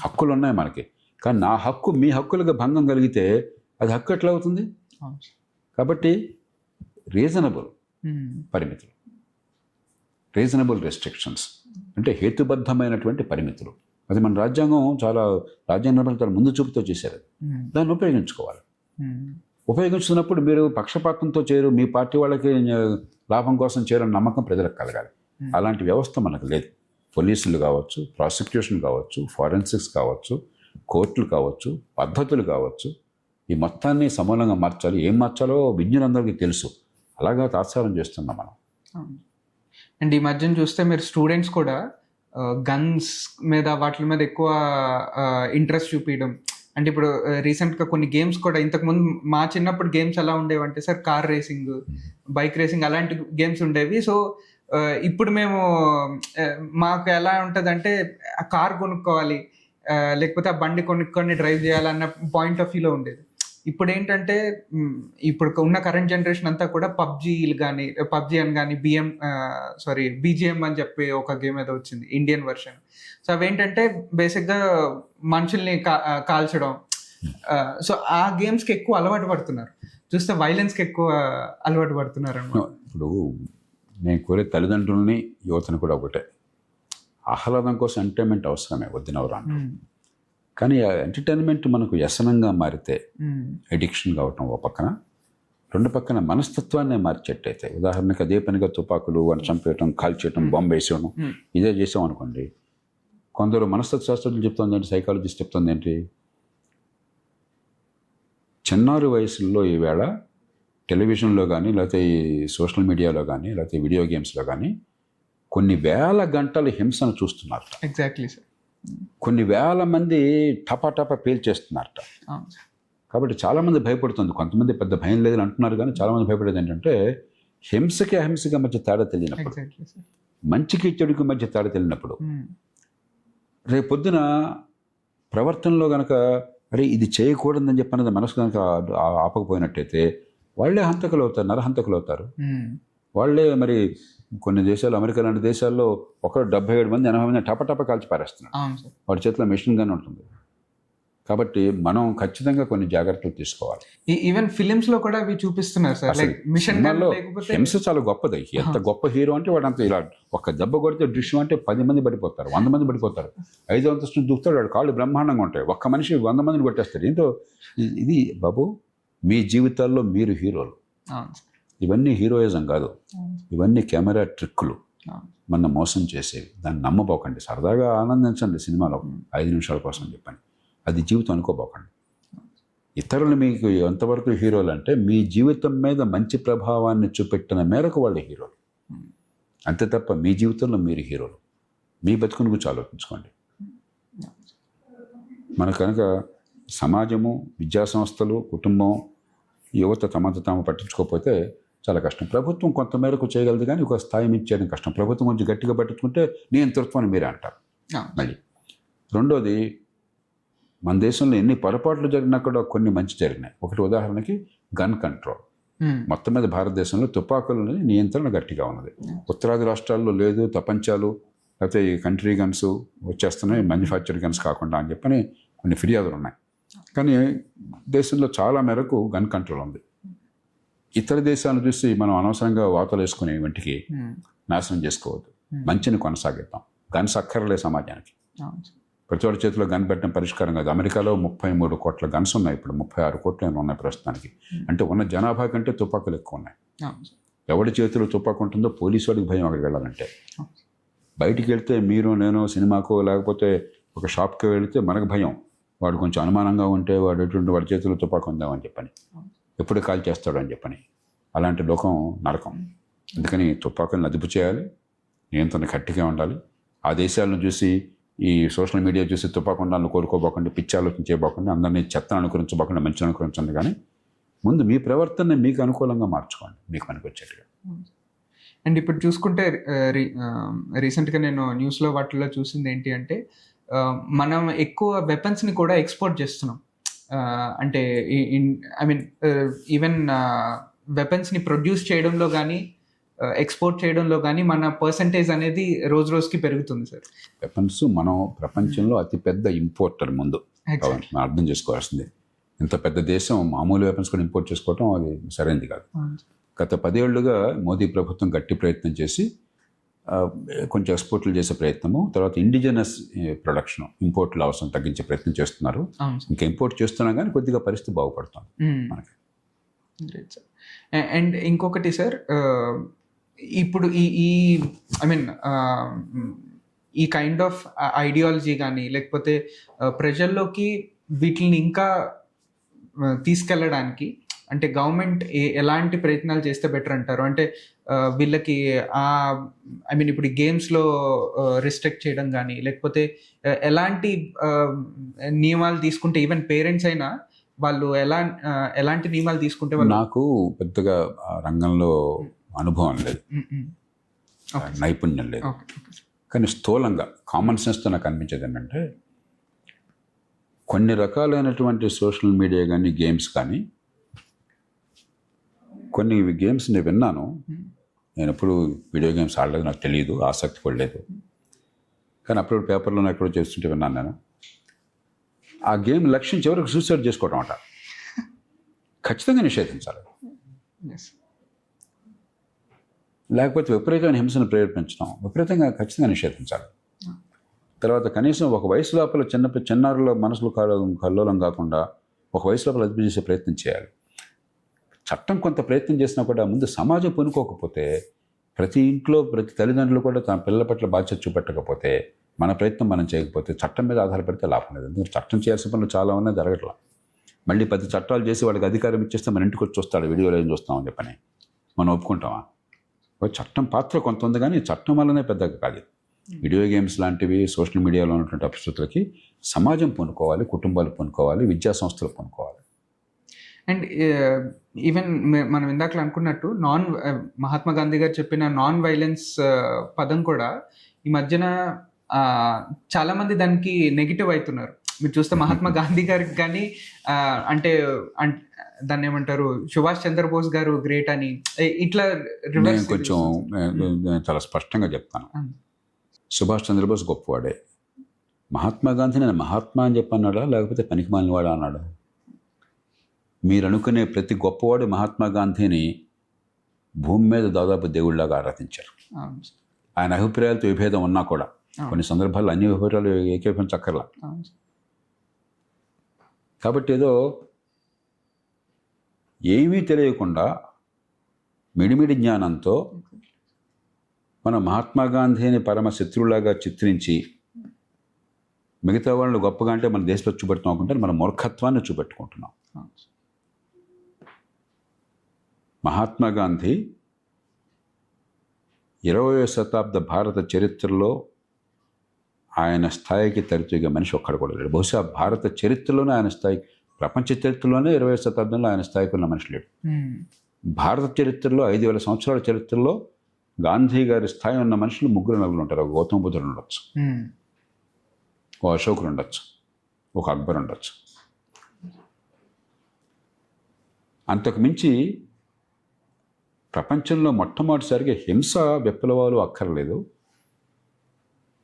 హక్కులు ఉన్నాయి మనకి, కానీ నా హక్కు మీ హక్కులకు భంగం కలిగితే అది హక్కు ఎట్లా అవుతుంది?
అవును.
కాబట్టి రీజనబుల్ పరిమితులు, రీజనబుల్ రెస్ట్రిక్షన్స్ అంటే హేతుబద్ధమైనటువంటి పరిమితులు. అది మన రాజ్యాంగం రాజ్యాంగ నిర్మాణం చాలా ముందు చూపుతో చేశారు. దాన్ని ఉపయోగించుకోవాలి. ఉపయోగించుకున్నప్పుడు మీరు పక్షపాతంతో చేయరు, మీ పార్టీ వాళ్ళకి లాభం కోసం చేయరని నమ్మకం ప్రజలకు కలగాలి. అలాంటి వ్యవస్థ మనకు లేదు. పోలీసులు కావచ్చు, ప్రాసిక్యూషన్ కావచ్చు, ఫారెన్సిక్స్ కావచ్చు, కోర్టులు కావచ్చు, పద్ధతులు కావచ్చు, ఈ మొత్తాన్ని సమూలంగా మార్చాలి. ఏం మార్చాలో విజ్ఞులందరికీ తెలుసు. అలాగా తాత్సారం చేస్తున్నాం మనం.
అండ్ ఈ మధ్యన చూస్తే మీరు స్టూడెంట్స్ కూడా గన్స్ మీద వాటి మీద ఎక్కువ ఇంట్రెస్ట్ చూపించడం. అంటే ఇప్పుడు రీసెంట్గా కొన్ని గేమ్స్ కూడా, ఇంతకుముందు మా చిన్నప్పుడు గేమ్స్ ఎలా ఉండేవంటే sir, car racing, bike racing అలాంటి గేమ్స్ ఉండేవి. సో ఇప్పుడు మేము మాకు ఎలా ఉంటుంది అంటే ఆ కార్ కొనుక్కోవాలి, లేకపోతే ఆ బండి కొనుక్కొని డ్రైవ్ చేయాలన్న పాయింట్ ఆఫ్ వ్యూలో ఉండేది. ఇప్పుడు ఏంటంటే ఇప్పుడు ఉన్న కరెంట్ జనరేషన్ అంతా కూడా పబ్జీ అని కానీ బీజిఎం అని చెప్పి ఒక గేమ్ ఏదో వచ్చింది, ఇండియన్ వర్షన్. సో అవేంటంటే బేసిక్గా మనుషుల్ని కాల్చడం. సో ఆ గేమ్స్కి ఎక్కువ అలవాటు పడుతున్నారు. చూస్తే వైలెన్స్కి ఎక్కువ అలవాటు పడుతున్నారు అన్నమాట.
ఇప్పుడు నేను కోరే తల్లిదండ్రులని, యువతను కూడా ఒకటే, ఆహ్లాదం కోసం ఎంటర్టైన్మెంట్ అవసరమే, వద్దినవరా. కానీ ఆ ఎంటర్టైన్మెంట్ మనకు వ్యసనంగా మారితే ఎడిక్షన్ కావటం ఓ పక్కన, రెండు పక్కన మనస్తత్వాన్ని మార్చేట్టయితే, ఉదాహరణకు అదే పనిగా తుపాకులు వాడిని చంపేయటం, కాల్చేయటం, బాంబు వేసేయడం ఇదే చేసాం అనుకోండి, కొందరు మనస్తత్వ శాస్త్రజ్ఞులు చెప్తుంది ఏంటి, సైకాలజిస్ట్ చెప్తుంది ఏంటి, చిన్నారి వయసుల్లో ఈవేళ టెలివిజన్లో కానీ, లేకపోతే ఈ సోషల్ మీడియాలో కానీ, లేకపోతే వీడియో గేమ్స్లో కానీ కొన్ని వేల గంటలు హింసను చూస్తున్నారు.
Exactly sir.
కొన్ని వేల మంది టపా పేల్చేస్తున్నారట. కాబట్టి చాలామంది భయపడుతుంది. కొంతమంది పెద్ద భయం లేదని అంటున్నారు, కానీ చాలామంది భయపడేది ఏంటంటే హింసకి అహింసకి మధ్య తేడా తెలియనప్పుడు, మంచికి చెడుకి మధ్య తేడా తెలియనప్పుడు, రేపు పొద్దున ప్రవర్తనలో కనుక అరే ఇది చేయకూడదని చెప్పినది మనసు కనుక ఆపకపోయినట్టయితే వాళ్ళే హంతకులు అవుతారు, నరహంతకులు అవుతారు. వాళ్ళే మరి కొన్ని దేశాలు, అమెరికా లాంటి దేశాల్లో 77 మంది 80 మంది టప కాల్చి పారేస్తున్నారు. వాడి చేతిలో మెషిన్ గన్ ఉంటుంది. కాబట్టి మనం ఖచ్చితంగా కొన్ని జాగ్రత్తలు తీసుకోవాలి.
ఈవెన్ ఫిలిమ్స్ లో కూడా అవి చూపిస్తున్నారు సార్. లైక్ మిషన్ గన్ లేకపోతే
హింస చాలా గొప్పది. ఎంత గొప్ప హీరో అంటే వాడు అంత ఇలా ఒక దెబ్బ కొడితే దృశ్యం అంటే 10 మంది పడిపోతారు, 100 మంది పడిపోతారు. 5వ అంతస్తు దూకుతాడు, వాడు కాళ్ళు బ్రహ్మాండంగా ఉంటాయి. ఒక్క మనిషి 100 మందిని కొట్టేస్తాడు. ఏంటో ఇది బాబు, మీ జీవితాల్లో మీరు హీరోలు. ఇవన్నీ హీరోయిజం కాదు, ఇవన్నీ కెమెరా ట్రిక్కులు, మన మోసం చేసేవి. దాన్ని నమ్మబోకండి. సరదాగా ఆనందించండి సినిమాలో 5 నిమిషాల కోసం చెప్పండి, అది జీవితం అనుకోబోకండి. ఇతరులు మీకు ఎంతవరకు హీరోలు అంటే మీ జీవితం మీద మంచి ప్రభావాన్ని చూపెట్టిన మేరకు వాళ్ళు హీరోలు, అంతే తప్ప మీ జీవితంలో మీరు హీరోలు. మీ బతుకుని గురించి ఆలోచించుకోండి. మన కనుక సమాజము, విద్యా సంస్థలు, కుటుంబం, యువత తమంత తాము పట్టించుకోకపోతే చాలా కష్టం. ప్రభుత్వం కొంతమేరకు చేయగలదు, కానీ ఒక స్థాయి మీద చేయడం కష్టం. ప్రభుత్వం కొంచెం గట్టిగా పట్టించుకుంటే నియంతృత్వాన్ని మీరే అంటారు. మళ్ళీ రెండోది, మన దేశంలో ఎన్ని పొరపాట్లు జరిగినా కూడా కొన్ని మంచి జరిగినాయి. ఒకటి ఉదాహరణకి గన్ కంట్రోల్. మొత్తం మీద భారతదేశంలో తుపాకులని నియంత్రణ గట్టిగా ఉన్నది. ఉత్తరాది రాష్ట్రాల్లో లేదు, తపంచాలు లేకపోతే ఈ కంట్రీ గన్స్ వచ్చేస్తున్నాయి, మ్యానుఫ్యాక్చర్ గన్స్ కాకుండా అని చెప్పని కొన్ని ఫిర్యాదులు ఉన్నాయి. కానీ దేశంలో చాలా మేరకు గన్ కంట్రోల్ ఉంది. ఇతర దేశాలను చూసి మనం అనవసరంగా వార్తలు వేసుకునే వంటికి నాశనం చేసుకోవద్దు. మంచిని కొనసాగిద్దాం. గన్స్ అక్కర్లే సమాజానికి. ప్రతి వాడి చేతిలో గన్ పెట్టడం పరిష్కారం కాదు. అమెరికాలో 33 కోట్ల గన్స్ ఉన్నాయి, ఇప్పుడు 36 కోట్లు ఉన్నాయి ప్రస్తుతానికి. అంటే ఉన్న జనాభా కంటే తుపాకులు ఎక్కువ ఉన్నాయి. ఎవడి చేతిలో తుపాకు ఉంటుందో పోలీసు వాడికి భయం అక్కడికి వెళ్ళాలంటే. బయటికి వెళ్తే మీరు నేను సినిమాకో లేకపోతే ఒక షాప్కి వెళితే మనకు భయం. వాడు కొంచెం అనుమానంగా ఉంటే వాడు ఎటువంటి వాడి చేతిలో తుపాకు ఉందామని చెప్పని, ఎప్పుడు కాల్ చేస్తాడు అని చెప్పని. అలాంటి లోకం నరకం. అందుకని తుపాకులను అదుపు చేయాలి, నియంత్రణ గట్టిగా ఉండాలి. ఆ దేశాలను చూసి, ఈ సోషల్ మీడియా చూసి తుపాకు ఉండాలని కోరుకోబోకండి, పిచ్చి ఆలోచించేయబోకండి, అందరినీ చెత్తను అనుకరించబోకండి, మంచిని అనుకరించండి. కానీ ముందు మీ ప్రవర్తనని మీకు అనుకూలంగా మార్చుకోండి, మీకు పనికి వచ్చేట్టుగా.
అండ్ ఇప్పుడు చూసుకుంటే రీసెంట్గా నేను న్యూస్లో వాటిల్లో చూసింది ఏంటి అంటే, మనం ఎక్కువ వెపన్స్ని కూడా ఎక్స్పోర్ట్ చేస్తున్నాం. అంటే ఐ మీన్ ఈవెన్ వెపన్స్ని ప్రొడ్యూస్ చేయడంలో కానీ ఎక్స్పోర్ట్ చేయడంలో కానీ మన పర్సంటేజ్ అనేది రోజు రోజుకి పెరుగుతుంది సార్.
వెపన్స్ మనం ప్రపంచంలో అతిపెద్ద ఇంపోర్టర్ ముందు.
Exactly.
మనం అర్థం చేసుకోవాల్సింది. ఇంత పెద్ద దేశం మామూలు వెపన్స్ కూడా ఇంపోర్ట్ చేసుకోవటం అది సరైనది కాదు. గత 10 ఏళ్లుగా మోదీ ప్రభుత్వం గట్టి ప్రయత్నం చేసి కొంచెం ఎక్స్పోర్ట్లు చేసే ప్రయత్నము, తర్వాత ఇండిజినస్ ప్రొడక్షన్ ఇంపోర్ట్ల అవసరం తగ్గించే ప్రయత్నం చేస్తున్నారు. ఇంకా ఇంపోర్ట్ చేస్తున్నాం కానీ కొద్దిగా పరిస్థితి బాగుపడుతుంది మనకి.
అండ్ ఇంకొకటి సార్, ఇప్పుడు ఈ ఐ మీన్ ఈ కైండ్ ఆఫ్ ఐడియాలజీ కానీ లేకపోతే ప్రజల్లోకి వీటిని ఇంకా తీసుకెళ్ళడానికి అంటే గవర్నమెంట్ ఎలాంటి ప్రయత్నాలు చేస్తే బెటర్ అంటారు? అంటే వీళ్ళకి ఐ మీన్ ఇప్పుడు గేమ్స్లో రిస్ట్రిక్ట్ చేయడం కానీ లేకపోతే ఎలాంటి నియమాలు తీసుకుంటే ఈవెన్ పేరెంట్స్ అయినా వాళ్ళు ఎలాంటి నియమాలు తీసుకుంటే వాళ్ళు...
నాకు పెద్దగా రంగంలో అనుభవం లేదు, నైపుణ్యం లేదు. కానీ స్థూలంగా కామన్ సెన్స్తో నాకు అనిపించేది ఏంటంటే కొన్ని రకాలైనటువంటి సోషల్ మీడియా కానీ గేమ్స్ కానీ, కొన్ని గేమ్స్ నేను విన్నాను, నేను ఎప్పుడు వీడియో గేమ్స్ ఆడలేదు, నాకు తెలియదు, ఆసక్తి కూడా లేదు. కానీ అప్పుడు పేపర్లో ఎక్కడో చేస్తుంటే విన్నాను నేను. ఆ గేమ్ లక్ష్యం చివరికి సూసైడ్ చేసుకోవటం అంట. ఖచ్చితంగా నిషేధించాలి. లేకపోతే విపరీతమైన హింసను ప్రేరేపించడం విపరీతంగా ఖచ్చితంగా నిషేధించాలి. తర్వాత కనీసం ఒక వయసు లోపల చిన్నారుల మనసులు కల్లోలం కాకుండా ఒక వయసు లోపల అదుపు చేసే ప్రయత్నం చేయాలి. చట్టం కొంత ప్రయత్నం చేసినా కూడా ముందు సమాజం పూనుకోకపోతే, ప్రతి ఇంట్లో ప్రతి తల్లిదండ్రులు కూడా తన పిల్లల పట్ల బాధ్యత చూపెట్టకపోతే, మన ప్రయత్నం మనం చేయకపోతే చట్టం మీద ఆధారపడితే లాభం లేదు. ఎందుకంటే చట్టం చేయాల్సిన పనులు చాలా ఉన్నాయి, జరగట్లా. మళ్ళీ 10 చట్టాలు చేసి వాడికి అధికారం ఇచ్చేస్తే మన ఇంటికి వచ్చి చూస్తాడు, వీడియోలో ఏం చూస్తామని చెప్పని మనం ఒప్పుకుంటామా? చట్టం పాత్ర కొంత ఉంది కానీ చట్టం వల్లనే పెద్దగా కాదు. వీడియో గేమ్స్ లాంటివి, సోషల్ మీడియాలో ఉన్నటువంటి పరిస్థితులకి సమాజం పూనుకోవాలి, కుటుంబాలు పూనుకోవాలి, విద్యా సంస్థలు పూనుకోవాలి.
అండ్ ఈవెన్ మనం ఇందాకలు అనుకున్నట్టు మహాత్మా గాంధీ గారు చెప్పిన నాన్ వైలెన్స్ పదం కూడా ఈ మధ్యన చాలామంది దానికి నెగిటివ్ అవుతున్నారు. మీరు చూస్తే మహాత్మా గాంధీ గారికి కానీ అంటే దాన్ని ఏమంటారు, సుభాష్ చంద్రబోస్ గారు గ్రేట్ అని ఇట్లా రివర్స్.
కొంచెం చాలా స్పష్టంగా చెప్తాను, సుభాష్ చంద్రబోస్ గొప్పవాడే. మహాత్మా గాంధీ నేను మహాత్మా అని చెప్పన్నాడా లేకపోతే పనికి మాలినవాడా అన్నాడు? మీరు అనుకునే ప్రతి గొప్పవాడు మహాత్మా గాంధీని భూమి మీద దాదాపు దేవుడిలాగా ఆరాధించారు. ఆయన అభిప్రాయాలతో విభేదం ఉన్నా కూడా కొన్ని సందర్భాల్లో అన్ని అభిప్రాయాలు ఏకీభవించక్కర్లా. కాబట్టి ఏదో ఏమీ తెలియకుండా మిడిమిడి జ్ఞానంతో మన మహాత్మా గాంధీని పరమ శత్రువులాగా చిత్రించి మిగతా వాళ్ళు గొప్పగా అంటే మన దేశంలో చూపెడుతున్నాం అనుకుంటే మన మూర్ఖత్వాన్ని చూపెట్టుకుంటున్నాం. మహాత్మా గాంధీ 20వ శతాబ్ద భారత చరిత్రలో ఆయన స్థాయికి తరితూగే మనిషి ఒక్కడు కూడా లేడు. బహుశా భారత చరిత్రలోనే ఆయన స్థాయి, ప్రపంచ చరిత్రలోనే 20వ శతాబ్దంలో ఆయన స్థాయికి ఉన్న మనిషి లేడు. భారత చరిత్రలో 5000 సంవత్సరాల చరిత్రలో గాంధీ గారి స్థాయి ఉన్న మనుషులు 3-4 ఉంటారు. ఒక గౌతమ బుద్ధుడు ఉండొచ్చు, ఒక అశోకుడు ఉండొచ్చు, ఒక అక్బర్ ఉండొచ్చు. అంతకు మించి ప్రపంచంలో మొట్టమొదటిసారిగా హింస విప్లవాలు అక్కర్లేదు,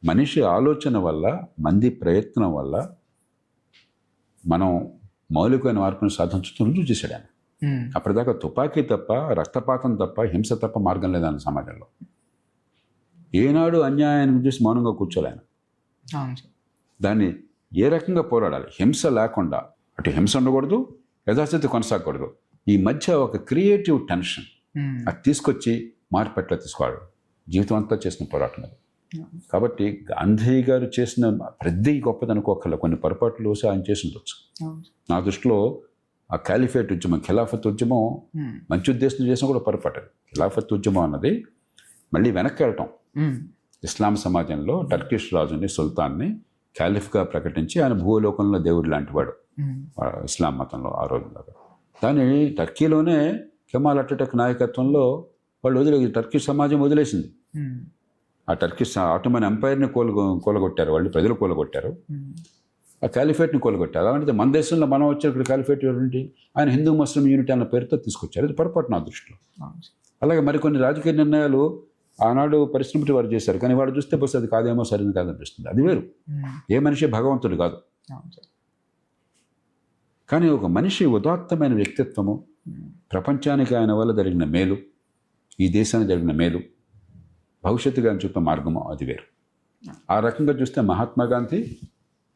మనిషి ఆలోచన వల్ల, మంది ప్రయత్నం వల్ల మనం మౌలికమైన మార్పును సాధించడం రుజువు చేశాడు ఆయన. అప్పటిదాకా తుపాకీ తప్ప, రక్తపాతం తప్ప, హింస తప్ప మార్గం లేదన్న సమాజంలో. ఏనాడు అన్యాయాన్ని చూసి మౌనంగా కూర్చోలే ఆయన. దాన్ని ఏ రకంగా పోరాడాలి, హింస లేకుండా, అటు హింస ఉండకూడదు, యథాస్థితి కొనసాగకూడదు. ఈ మధ్య ఒక క్రియేటివ్ టెన్షన్ అది తీసుకొచ్చి మార్పెట్లా తీసుకోవాలి. జీవితం అంతా చేసిన పోరాటం అది. కాబట్టి గాంధీ గారు చేసిన ప్రతి గొప్పది అనుకోకల్లా, కొన్ని పొరపాట్లు ఆయన చేసి ఉండొచ్చు. నా దృష్టిలో ఆ క్యాలిఫేట్ ఉద్యమం, ఖిలాఫత్ ఉద్యమం మంచి ఉద్దేశం చేసినా కూడా పొరపాటు. ఖిలాఫత్ ఉద్యమం అన్నది మళ్ళీ వెనక్కి వెళ్ళటం. ఇస్లాం సమాజంలో టర్కిష్ రాజుని, సుల్తాన్ని క్యాలిఫ్గా ప్రకటించి ఆయన భూలోకంలో దేవుడు లాంటివాడు ఇస్లాం మతంలో ఆ రోజులాగా. దాన్ని టర్కీలోనే కెమాల్ అటాటర్క్ నాయకత్వంలో వాళ్ళు టర్కిష్ సమాజం వదిలేసింది. ఆ టర్కిష్ ఆటోమన్ ఎంపైర్ని కూలగొట్టారు వాళ్ళు, ప్రజలు కూలగొట్టారు. ఆ క్యాలిఫేట్ని కూలగొట్టారు. అలాంటిది మన దేశంలో మనం వచ్చే ఇక్కడ క్యాలిఫేట్ ఏంటి, ఆయన హిందూ ముస్లిం యూనిటీ అన్న పేరుతో తీసుకొచ్చారు. ఇది పొరపాటు నా దృష్టిలో. అలాగే మరికొన్ని రాజకీయ నిర్ణయాలు ఆనాడు పరిశ్రమటి వారు చేశారు, కానీ వాడు చూస్తే బస్సు అది కాదేమో, సరైనది కాదనిపిస్తుంది. అది వేరు. ఏ మనిషి భగవంతుడు కాదు. కానీ ఒక మనిషి ఉదాత్తమైన వ్యక్తిత్వము, ప్రపంచానికి ఆయన వల్ల జరిగిన మేలు, ఈ దేశానికి జరిగిన మేలు, భవిష్యత్తుగా చూపే మార్గము అది వేరు. ఆ రకంగా చూస్తే మహాత్మా గాంధీ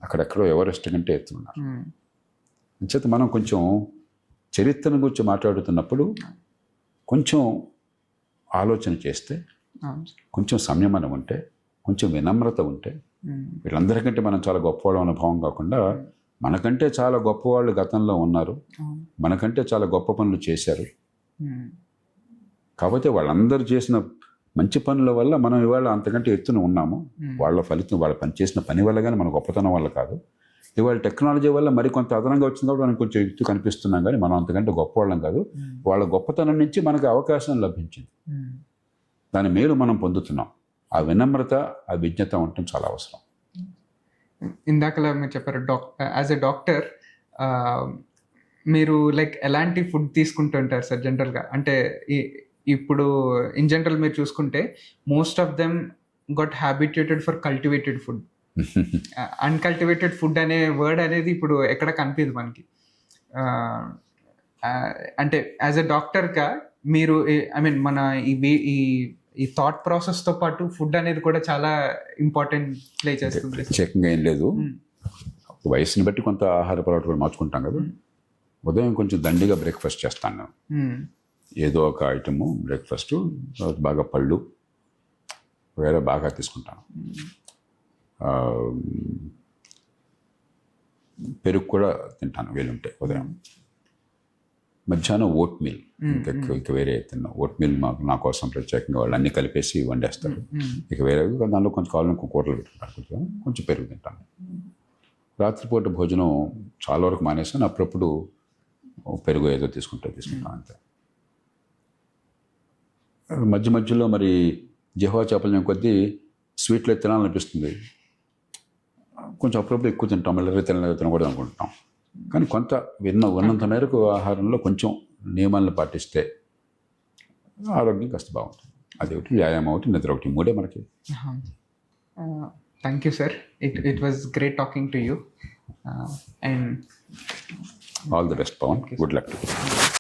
అక్కడెక్కడో ఎవరెస్ట్ కంటే ఎత్తున్నారు. అంచేత మనం కొంచెం చరిత్రను గురించి మాట్లాడుతున్నప్పుడు కొంచెం ఆలోచన చేస్తే, కొంచెం సంయమనం ఉంటే, కొంచెం వినమ్రత ఉంటే, వీళ్ళందరికంటే మనం చాలా గొప్పవాళ్ళం అనే భావం కాకుండా మనకంటే చాలా గొప్పవాళ్ళు గతంలో ఉన్నారు, మనకంటే చాలా గొప్ప పనులు చేశారు, కాకపోతే వాళ్ళందరూ చేసిన మంచి పనుల వల్ల మనం ఇవాళ అంతకంటే ఎత్తున ఉన్నాము. వాళ్ళ ఫలితం వాళ్ళ పని చేసిన పని వల్ల కానీ మన గొప్పతనం వల్ల కాదు. ఇవాళ టెక్నాలజీ వల్ల మరికొంత అదనంగా వచ్చింది కాబట్టి మనం కొంచెం ఎత్తు కనిపిస్తున్నాం, కానీ మనం అంతకంటే గొప్పవాళ్ళం కాదు. వాళ్ళ గొప్పతనం నుంచి మనకు అవకాశం లభించింది, దాని మేలు మనం పొందుతున్నాం. ఆ వినమ్రత, ఆ విజ్ఞత ఉండటం చాలా అవసరం.
ఇందాకలా మీరు చెప్పారు యాజ్ ఎ డాక్టర్ మీరు లైక్ ఎలాంటి ఫుడ్ తీసుకుంటుంటారు సార్ జనరల్గా? అంటే ఇప్పుడు ఇన్ జనరల్ మీరు చూసుకుంటే most of them got habituated for cultivated food. Uncultivated food అనే వర్డ్ అనేది ఇప్పుడు ఎక్కడ కనిపించదు మనకి. అంటే యాజ్ ఎ డాక్టర్గా మీరు ఐ మీన్ మన ఈ థాట్ ప్రాసెస్తో పాటు ఫుడ్ అనేది కూడా చాలా ఇంపార్టెంట్ ప్లే చేస్తుంది.
ప్రత్యేకంగా ఏం లేదు, వయసుని బట్టి కొంత ఆహార అలవాట్లు కూడా మార్చుకుంటాం కదా. ఉదయం కొంచెం దండిగా బ్రేక్ఫాస్ట్ చేస్తాను, ఏదో ఒక ఐటము బ్రేక్ఫాస్ట్, బాగా పళ్ళు వేరే బాగా తీసుకుంటాను. పెరుగు కూడా తింటాను వీలుంటే ఉదయం. మధ్యాహ్నం ఓట్ మీల్, ఇంకా వేరే తిన్నాను. ఓట్ మీల్ నా కోసం ప్రత్యేకంగా వాళ్ళు అన్నీ కలిపేసి వండేస్తారు. ఇక వేరే దానిలో కొంచెం కావాలని కూరలు పెట్టుకుంటాను, కొంచెం పెరుగు తింటాను. రాత్రిపూట భోజనం చాలా వరకు మానేసాను, అప్పుడప్పుడు పెరుగు ఏదో తీసుకుంటాను అంతే. మధ్య మధ్యలో మరి జిహ్వా చాపల్యం కొద్దీ స్వీట్లు తినాలనిపిస్తుంది, కొంచెం అప్పుడప్పుడు ఎక్కువ తింటాం, మళ్ళీ తినకూడదు అనుకుంటాం. కానీ కొంత ఉన్నంత మేరకు ఆహారంలో కొంచెం నియమాలను పాటిస్తే ఆరోగ్యం కాస్త బాగుంటుంది. అది ఒకటి, వ్యాయామం ఒకటి, నిద్ర ఒకటి, మూడే మనకి.
Thank you sir, it was great talking to you and
all the best Pavan, good luck to you.